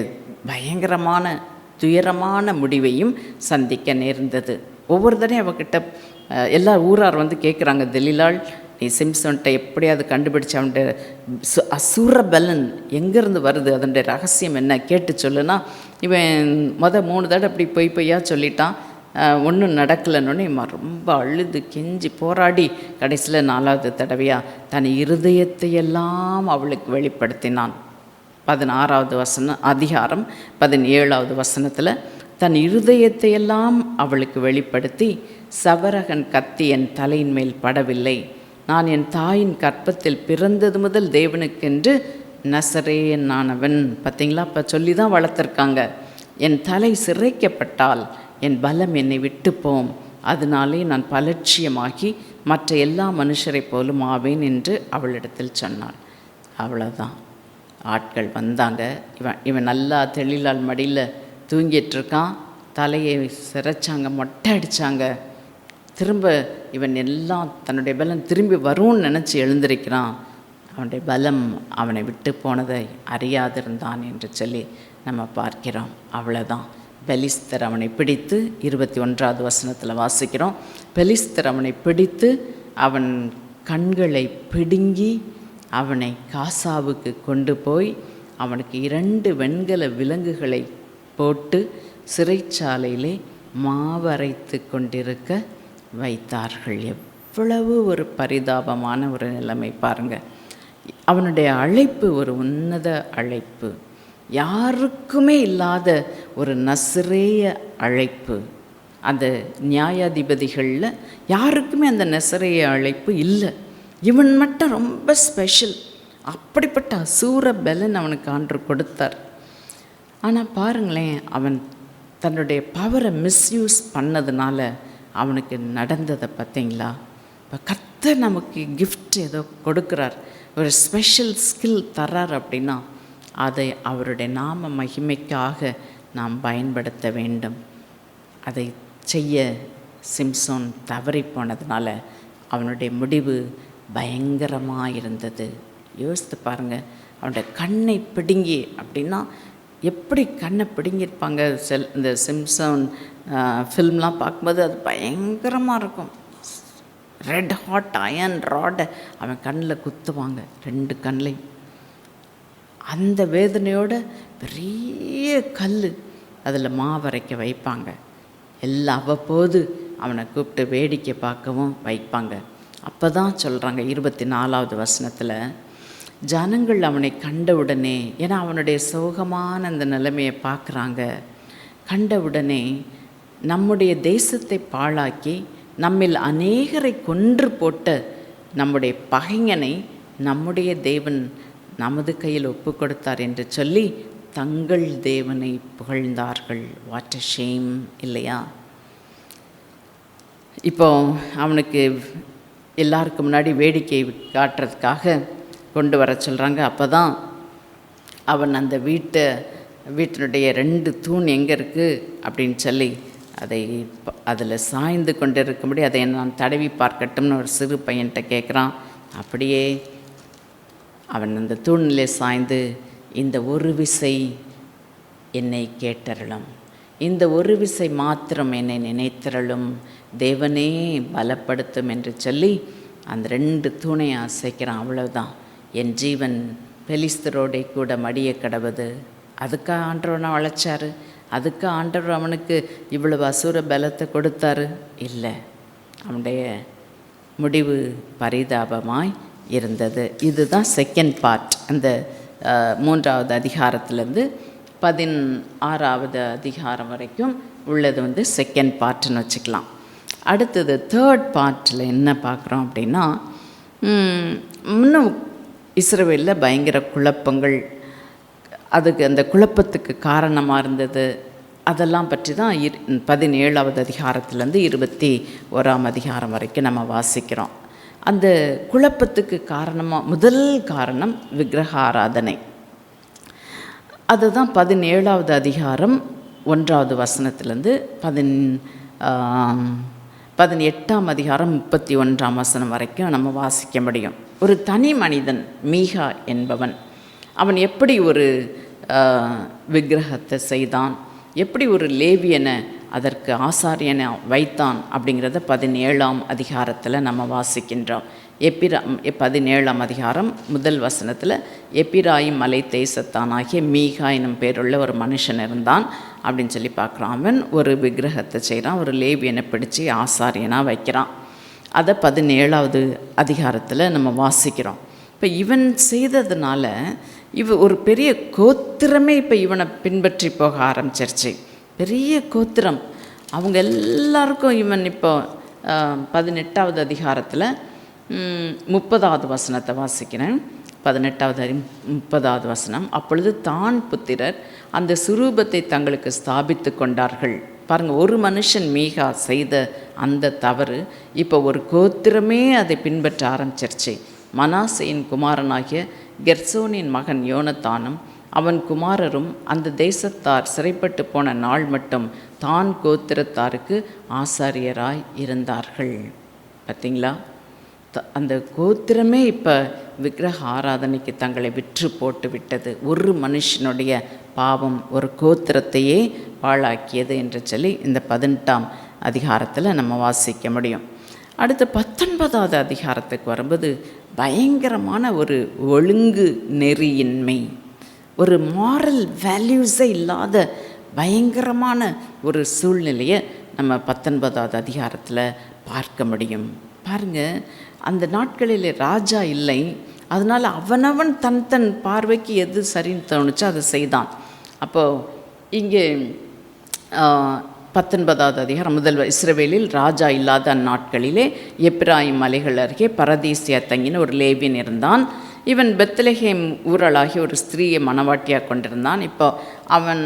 பயங்கரமான துயரமான முடிவையும் சந்திக்க நேர்ந்தது. ஒவ்வொரு தடையும் அவகிட்ட எல்லா ஊரார் கேட்குறாங்க, தெலிலாள், நீ சிம்சன்ட்ட எப்படியாவது கண்டுபிடிச்ச அவனுடைய அசுர பலன் எங்கேருந்து வருது, அதனுடைய ரகசியம் என்ன கேட்டு சொல்லுனா, இவன் 3 தடவை அப்படி பொய்யா சொல்லிட்டான். ஒன்றும் நடக்கலைன்னொன்னே ரொம்ப அழுது கெஞ்சி போராடி கடைசியில் 4வது தடவையாக தன் இருதயத்தையெல்லாம் அவளுக்கு வெளிப்படுத்தினான். 16வது அதிகாரம் 17வது வசனத்தில் தன் இருதயத்தையெல்லாம் அவளுக்கு வெளிப்படுத்தி, சவரகன் கத்தி என் தலையின் மேல் படவில்லை, நான் என் தாயின் கற்பத்தில் பிறந்தது முதல் தேவனுக்கென்று நசரேயனானவன். பார்த்தீங்களா, இப்போ சொல்லி தான் வளர்த்துருக்காங்க. என் தலை சிரைக்கப்பட்டால் என் பலம் என்னை விட்டு போம், அதனாலே நான் பலட்சியமாகி மற்ற எல்லா மனுஷரை போலும் ஆவேன் என்று அவளிடத்தில் சொன்னாள். அவ்வளோதான். ஆட்கள் வந்தாங்க. இவன் நல்லா தெளிலால் மடியில் தூங்கிட்டுருக்கான். தலையை சிரைச்சாங்க, மொட்டை அடித்தாங்க. திரும்ப இவன் எல்லாம் தன்னுடைய பலம் திரும்பி வரும்னு நினச்சி எழுந்திருக்கிறான். அவனுடைய பலம் அவனை விட்டு போனதை அறியாதிருந்தான் என்று சொல்லி நம்ம பார்க்கிறோம். அவ்வளோதான். பெலிஸ்தர் அவனை பிடித்து 21வது வசனத்தில் வாசிக்கிறோம். பெலிஸ்தர் அவனை பிடித்து அவன் கண்களை பிடுங்கி அவனை காசாவுக்கு கொண்டு போய் அவனுக்கு 2 வெண்கல விலங்குகளை போட்டு சிறைச்சாலையிலே மாவரைத்து கொண்டிருக்க வைத்தார்கள். எவ்வளவு ஒரு பரிதாபமான ஒரு நிலைமை பாருங்கள். அவனுடைய அழைப்பு ஒரு உன்னத அழைப்பு, யாருக்குமே இல்லாத ஒரு நசரேய அழைப்பு. அந்த நியாயாதிபதிகளில் யாருக்குமே அந்த நசரேய அழைப்பு இல்லை. இவன் மட்டும் ரொம்ப ஸ்பெஷல். அப்படிப்பட்ட அசூர பலன் அவனுக்கு ஆண்டவர் கொடுத்தார். ஆனால் பாருங்களேன், அவன் தன்னுடைய பவரை மிஸ்யூஸ் பண்ணதுனால அவனுக்கு நடந்ததை பார்த்தீங்களா? இப்போ கர்த்தர் நமக்கு கிஃப்ட் ஏதோ கொடுக்குறார், ஒரு ஸ்பெஷல் ஸ்கில் தர்றார் அப்படின்னா அதை அவருடைய நாம மகிமைக்காக நாம் பயன்படுத்த வேண்டும். அதை செய்ய சிம்சோன் தவறி போனதுனால அவனுடைய முடிவு பயங்கரமாக இருந்தது. யோசித்து பாருங்கள், அவனுடைய கண்ணை பிடுங்கி, அப்படின்னா எப்படி கண்ணை பிடுங்கியிருப்பாங்க. இந்த சிம்சோன் ஃபில்ம்லாம் பார்க்கும்போது அது பயங்கரமாக இருக்கும். ரெட் ஹாட் அயன் ராடை அவன் கண்ணில் குத்துவாங்க, 2 கண்ணையும். அந்த வேதனையோட பெரிய கல் அதில் மாவரைக்க வைப்பாங்க. எல்லாம் அவ்வப்போது அவனை கூப்பிட்டு வேடிக்கை பார்க்கவும் வைப்பாங்க. அப்போ தான் சொல்கிறாங்க 24வது வசனத்தில், ஜனங்கள் அவனை கண்டவுடனே, ஏன்னா அவனுடைய சோகமான அந்த நிலைமையை பார்க்குறாங்க, கண்டவுடனே நம்முடைய தேசத்தை பாழாக்கி நம்மில் அநேகரை கொன்று போட்ட நம்முடைய பகைஞனை நம்முடைய தேவன் நமது கையில் ஒப்பு கொடுத்தார் என்று சொல்லி தங்கள் தேவனை புகழ்ந்தார்கள். வாட் எ ஷேம் இல்லையா? இப்போ அவனுக்கு எல்லாருக்கு முன்னாடி வேடிக்கை காட்டுறதுக்காக கொண்டு வர சொல்கிறாங்க. அப்போ தான் அவன் அந்த வீட்டினுடைய 2 தூண் எங்கே இருக்குது அப்படின்னு சொல்லி அதில் சாய்ந்து கொண்டு இருக்கும்படி அதை நான் தடவி பார்க்கட்டும்னு ஒரு சிறு பையன்கிட்ட கேட்குறான். அப்படியே அவன் அந்த தூணிலே சாய்ந்து, இந்த ஒரு விசை என்னை கேட்டருளும், இந்த ஒரு விசை மாத்திரம் என்னை நினைத்தருளும், தேவனே பலப்படுத்தும் என்று சொல்லி அந்த 2 தூணையை அசைக்கிறான். அவ்வளவுதான், என் ஜீவன் பெலிஸ்தரோடே கூட மடிய கடவுது. அதுக்காக ஆண்டவனை வளைச்சாரு? அதுக்கு ஆண்டவர் அவனுக்கு இவ்வளவு அசுர பலத்தை கொடுத்தாரு? இல்லை, அவனுடைய முடிவு பரிதாபமாய் இருந்தது. இதுதான் செகண்ட் பார்ட். அந்த 3வது அதிகாரத்திலேருந்து 16வது அதிகாரம் வரைக்கும் உள்ளது செகண்ட் பார்ட்டுன்னு வச்சுக்கலாம். அடுத்தது தேர்ட் பார்ட்டில் என்ன பார்க்குறோம் அப்படின்னா, இன்னும் இஸ்ரவேலில் பயங்கர குழப்பங்கள், அதுக்கு அந்த குழப்பத்துக்கு காரணமாக இருந்தது, அதெல்லாம் பற்றி தான் 17வது அதிகாரத்துலேருந்து 21ஆம் அதிகாரம் வரைக்கும் நம்ம வாசிக்கிறோம். அந்த குழப்பத்துக்கு காரணமாக முதல் காரணம் விக்கிரக ஆராதனை. அதுதான் 17வது அதிகாரம் 1வது வசனத்திலேருந்து 18ஆம் அதிகாரம் 31ஆம் வசனம் வரைக்கும் நம்ம வாசிக்க முடியும். ஒரு தனி மனிதன் மீகா என்பவன், அவன் எப்படி ஒரு விக்கிரகத்தை செய்தான், எப்படி ஒரு லேவியனை அதற்கு ஆசாரியனை வைத்தான் அப்படிங்கிறத 17ஆம் அதிகாரத்தில் நம்ம வாசிக்கின்றோம். 17ஆம் அதிகாரம் 1 வசனத்தில், எப்பிராயிம் மலை தேசத்தானாகிய மீகா என்னும் பேருள்ள ஒரு மனுஷன் இருந்தான் அப்படின்னு சொல்லி பார்க்குறான். அவன் ஒரு விக்கிரகத்தை செய்கிறான், ஒரு லேவியனை பிடிச்சி ஆசாரியனாக வைக்கிறான். அதை 17வது அதிகாரத்தில் நம்ம வாசிக்கிறோம். இப்போ இவன் செய்ததுனால ஒரு பெரிய கோத்திரமே இப்போ இவனை பின்பற்றி போக ஆரம்பிச்சிருச்சு. பெரிய கோத்திரம், அவங்க எல்லாருக்கும் இவன் இப்போ 18வது அதிகாரத்தில் 30வது வசனத்தை வாசிக்கிறேன். 18வது 30வது வசனம், அப்பொழுது தான் புத்திரர் அந்த சுரூபத்தை தங்களுக்கு ஸ்தாபித்து கொண்டார்கள். பாருங்கள், ஒரு மனுஷன் மீகா செய்த அந்த தவறு இப்போ ஒரு கோத்திரமே அதை பின்பற்ற ஆரம்பிச்சிருச்சு. மனாசேயின் குமாரனாகிய கெர்சோனின் மகன் யோனத்தானும் அவன் குமாரரும் அந்த தேசத்தார் சிறைப்பட்டு போன நாள் மட்டும் தான் கோத்திரத்தாருக்கு ஆசாரியராய் இருந்தார்கள். பார்த்தீங்களா? அந்த கோத்திரமே இப்போ விக்கிரக ஆராதனைக்கு தங்களை விற்று போட்டு விட்டது. ஒரு மனுஷனுடைய பாவம் ஒரு கோத்திரத்தையே பாழாக்கியது என்று சொல்லி இந்த 18ஆம் அதிகாரத்தில் நம்ம வாசிக்க முடியும். அடுத்து 19வது அதிகாரத்துக்கு வரும்போது பயங்கரமான ஒரு ஒழுங்கு நெறியின்மை, ஒரு மாரல் வேல்யூஸே இல்லாத பயங்கரமான ஒரு சூழ்நிலையை நம்ம 19வது அதிகாரத்தில் பார்க்க முடியும். பாருங்கள், அந்த நாட்களில் ராஜா இல்லை, அதனால் அவனவன் தன் பார்வைக்கு எது சரின்னு தோணுச்சோ அதை செய்தான். அப்போது இங்கே 19வது அதிகாரம் இஸ்ரவேலில் ராஜா இல்லாத அந்நாட்களிலே எப்பிராயிம் மலைகள் அருகே பரதீசியா தங்கின ஒரு லேவியன் இருந்தான். இவன் பெத்லெகேம் ஊரலாகி ஒரு ஸ்திரீயை மணவாட்டியாக கொண்டிருந்தான். இப்போ அவன்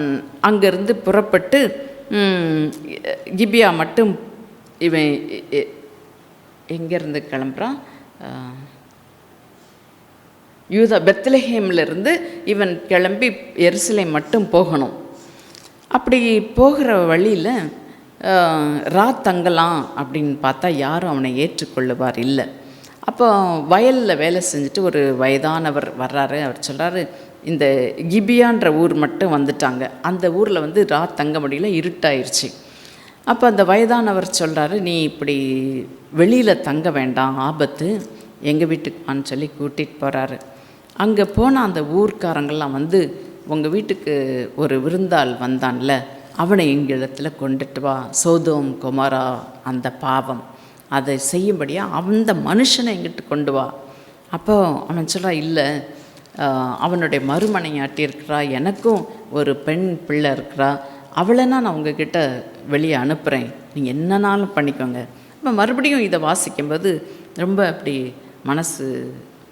அங்கேருந்து புறப்பட்டு கிபியா மட்டும் இவன் எங்கேருந்து கிளம்புறான், பெத்லெகேம்லேருந்து இவன் கிளம்பி எருசலேம் மட்டும் போகணும். அப்படி போகிற வழியில் தங்கலாம் அப்படின்னு பார்த்தா யாரும் அவனை ஏற்றுக்கொள்ளுவார் இல்லை. அப்போ வயலில் வேலை செஞ்சுட்டு ஒரு வயதானவர் வர்றாரு. அவர் சொல்கிறாரு, இந்த கிபியான்ற ஊர் மட்டும் வந்துட்டாங்க, அந்த ஊரில் தங்க முடியல, இருட்டாயிருச்சு. அப்போ அந்த வயதானவர் சொல்கிறாரு, நீ இப்படி வெளியில் தங்க வேண்டாம், ஆபத்து, எங்கள் வீட்டுக்கு வான்னு சொல்லி கூட்டிகிட்டு போகிறாரு. அங்கே போனால் அந்த ஊர்க்காரங்கள்லாம் உங்கள் வீட்டுக்கு ஒரு விருந்தாள் வந்தான்ல, அவனை எங்கள் இடத்துல கொண்டுட்டு வா, சோதோம் கொமோரா அந்த பாவம் அதை செய்யும்படியாக அந்த மனுஷனை எங்கிட்ட கொண்டு வா. அப்போ அவன் சொல்கிறான், இல்லை, அவனுடைய மறுமனையாட்டி இருக்கிறா, எனக்கும் ஒரு பெண் பிள்ளை இருக்கிறா, அவளைனா நான் உங்ககிட்ட வெளியே அனுப்புகிறேன், நீங்கள் என்னன்னாலும் பண்ணிக்கோங்க. இப்போ மறுபடியும் இதை வாசிக்கும்போது ரொம்ப அப்படி மனசு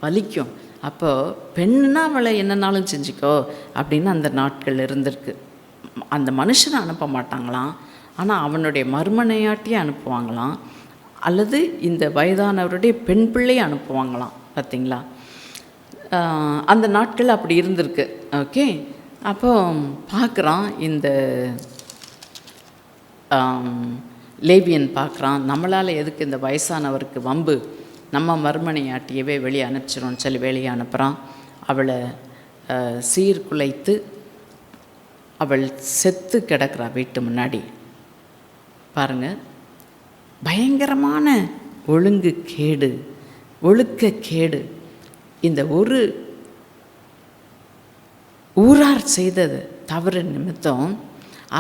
வலிக்கும். அப்போது பெண்ணுனா அவளை என்னன்னாலும் செஞ்சுக்கோ அப்படின்னு அந்த நாட்கள் இருந்திருக்கு. அந்த மனுஷனை அனுப்ப மாட்டாங்களாம், ஆனால் அவனுடைய மறுமனையாட்டியை அனுப்புவாங்களாம், அல்லது இந்த வயதானவருடைய பெண் பிள்ளையை அனுப்புவாங்களாம். பார்த்திங்களா, அந்த நாட்கள் அப்படி இருந்திருக்கு. ஓகே, அப்போ பார்க்குறான் இந்த லேவியன் பார்க்குறான், நம்மளால் எதுக்கு இந்த வயசானவருக்கு வம்பு, நம்ம மறுமனையாட்டியவே வெளியே அனுப்பிச்சிரோன்னு சொல்லி வெளியே அனுப்புகிறான். அவளை சீர்குலைத்து அவள் செத்து கிடக்கிறா வீட்டு முன்னாடி. பாருங்கள், பயங்கரமான ஒழுங்கு கேடு, ஒழுக்க கேடு. இந்த ஒரு ஊரார் செய்தது தவறு நிமித்தம்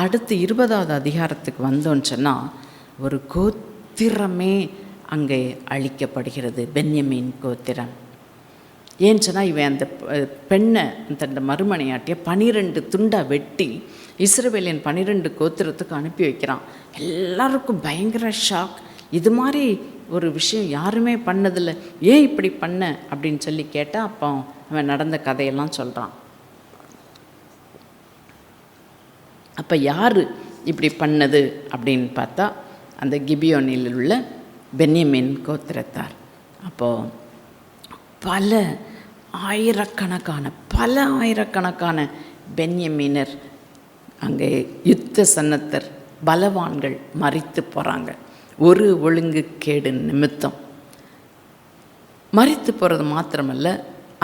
அடுத்து 20வது அதிகாரத்துக்கு வந்தோன்னு சொன்னால் ஒரு கோத்திரமே அங்கே அழிக்கப்படுகிறது, பென்யமீன் கோத்திரம். ஏன்னு சொன்னால் இவன் அந்த பெண்ணை, தன் மறுமனையாட்டிய 12 துண்டாக வெட்டி இஸ்ரவேலின் 12 கோத்திரத்துக்கு அனுப்பி வைக்கிறான். எல்லாருக்கும் பயங்கர ஷாக். இது மாதிரி ஒரு விஷயம் யாருமே பண்ணதில்லை, ஏன் இப்படி பண்ண அப்படின்னு சொல்லி கேட்டால் அப்போ அவன் நடந்த கதையெல்லாம் சொல்கிறான். அப்போ யார் இப்படி பண்ணது அப்படின்னு பார்த்தா அந்த கிபியோனில் உள்ள பென்யமீன் கோத்திரத்தார். அப்போது பல ஆயிரக்கணக்கான பென்யமீனர் அங்கே யுத்த சன்னத்தர் பலவான்கள் மரித்து போகிறாங்க. ஒரு ஒழுங்கு கேடு நிமித்தம் மரித்து போகிறது மாத்திரமல்ல,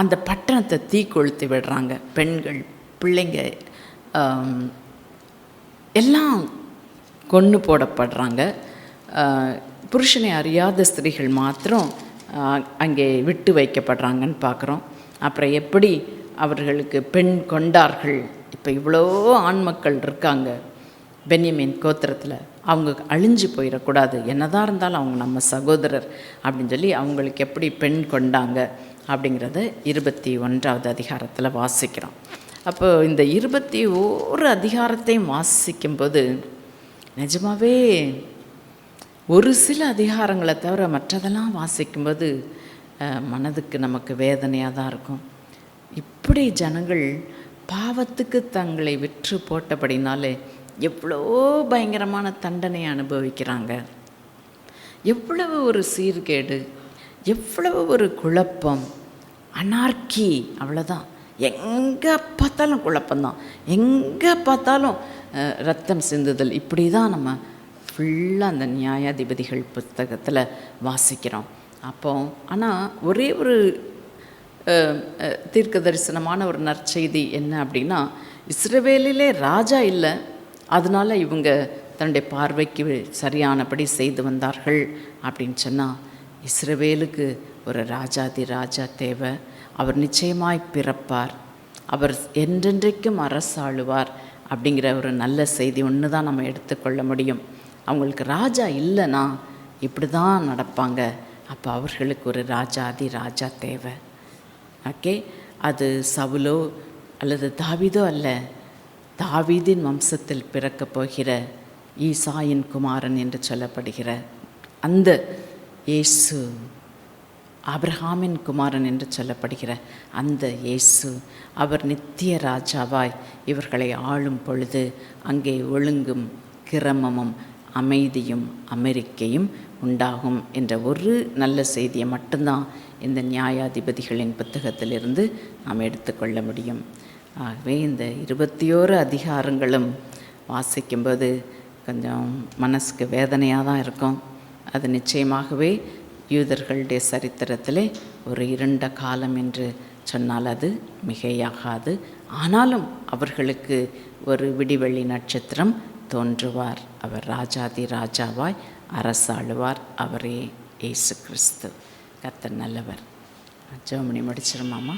அந்த பட்டணத்தை தீ கொளுத்தி விடுறாங்க. பெண்கள், பிள்ளைங்க எல்லாம் கொன்று போடப்படுறாங்க. புருஷனை அறியாத ஸ்திரீகள் மாத்திரம் அங்கே விட்டு வைக்கப்படுறாங்கன்னு பார்க்குறோம். அப்புறம் எப்படி அவர்களுக்கு பெண் கொண்டார்கள். இப்போ இவ்வளோ ஆண் மக்கள் இருக்காங்க பென்யமீன் கோத்திரத்தில், அவங்க அழிஞ்சு போயிடக்கூடாது, என்னதான் இருந்தாலும் அவங்க நம்ம சகோதரர் அப்படின்னு சொல்லி அவங்களுக்கு எப்படி பெண் கொண்டாங்க அப்படிங்கிறத 21வது அதிகாரத்தில் வாசிக்கிறோம். அப்போ இந்த 21 அதிகாரத்தையும் வாசிக்கும்போது நிஜமாகவே ஒரு சில அதிகாரங்களை தவிர மற்றதெல்லாம் வாசிக்கும்போது மனதுக்கு நமக்கு வேதனையாக தான் இருக்கும். இப்படி ஜனங்கள் பாவத்துக்கு தங்களை விற்று போட்டபடினாலே எவ்வளோ பயங்கரமான தண்டனையை அனுபவிக்கிறாங்க. எவ்வளவு ஒரு சீர்கேடு, எவ்வளவு ஒரு குழப்பம், அனார்கி, அவ்வளோதான். எங்கே பார்த்தாலும் குழப்பம்தான், எங்கே பார்த்தாலும் ரத்தம் சிந்துதல். இப்படி தான் நம்ம ஃபுல்லாக அந்த நியாயாதிபதிகள் புத்தகத்தில் வாசிக்கிறோம். அப்போ ஆனால் ஒரே ஒரு தீர்க்க தரிசனமான ஒரு நற்செய்தி என்ன அப்படின்னா, இஸ்ரவேலிலே ராஜா இல்லை, அதனால் இவங்க தன்னுடைய பார்வைக்கு சரியானபடி செய்து வந்தார்கள் அப்படின்னு சொன்னால், இஸ்ரவேலுக்கு ஒரு ராஜாதி ராஜா தேவை. அவர் நிச்சயமாய் பிறப்பார், அவர் என்றென்றைக்கும் அரசாளுவார் அப்படிங்கிற ஒரு நல்ல செய்தி ஒன்று தான் நம்ம எடுத்துக்கொள்ள முடியும். அவங்களுக்கு ராஜா இல்லைன்னா இப்படி தான் நடப்பாங்க. அப்போ அவர்களுக்கு ஒரு ராஜாதி ராஜா தேவை. ஓகே, அது சவுலோ அல்லது தாவீதோ அல்ல, தாவீதின் வம்சத்தில் பிறக்கப் போகிற ஈசாயின் குமாரன் என்று சொல்லப்படுகிற அந்த இயேசு, ஆபிரகாமின் குமாரன் என்று சொல்லப்படுகிற அந்த இயேசு, அவர் நித்திய ராஜாவாய் இவர்களை ஆளும் பொழுது அங்கே ஒழுங்கும் கிரமமும் அமைதியும் அமெரிக்கையும் உண்டாகும் என்ற ஒரு நல்ல செய்தியை மட்டும்தான் இந்த நியாயாதிபதிகளின் புத்தகத்திலிருந்து நாம் எடுத்துக்கொள்ள முடியும். ஆகவே இந்த 21 அதிகாரங்களும் வாசிக்கும்போது கொஞ்சம் மனசுக்கு வேதனையாக தான் இருக்கும். அது நிச்சயமாகவே யூதர்களுடைய சரித்திரத்திலே ஒரு இருண்ட காலம் என்று சொன்னால் அது மிகையாகாது. ஆனாலும் அவர்களுக்கு ஒரு விடிவெள்ளி நட்சத்திரம் தோன்றுவார். அவர் ராஜாதி ராஜாவாய் அரசாளுவார். அவரே இயேசு கிறிஸ்து. கர்த்தர் நல்லவர். ஜெபம் பண்ணி முடிச்சிருமாமா.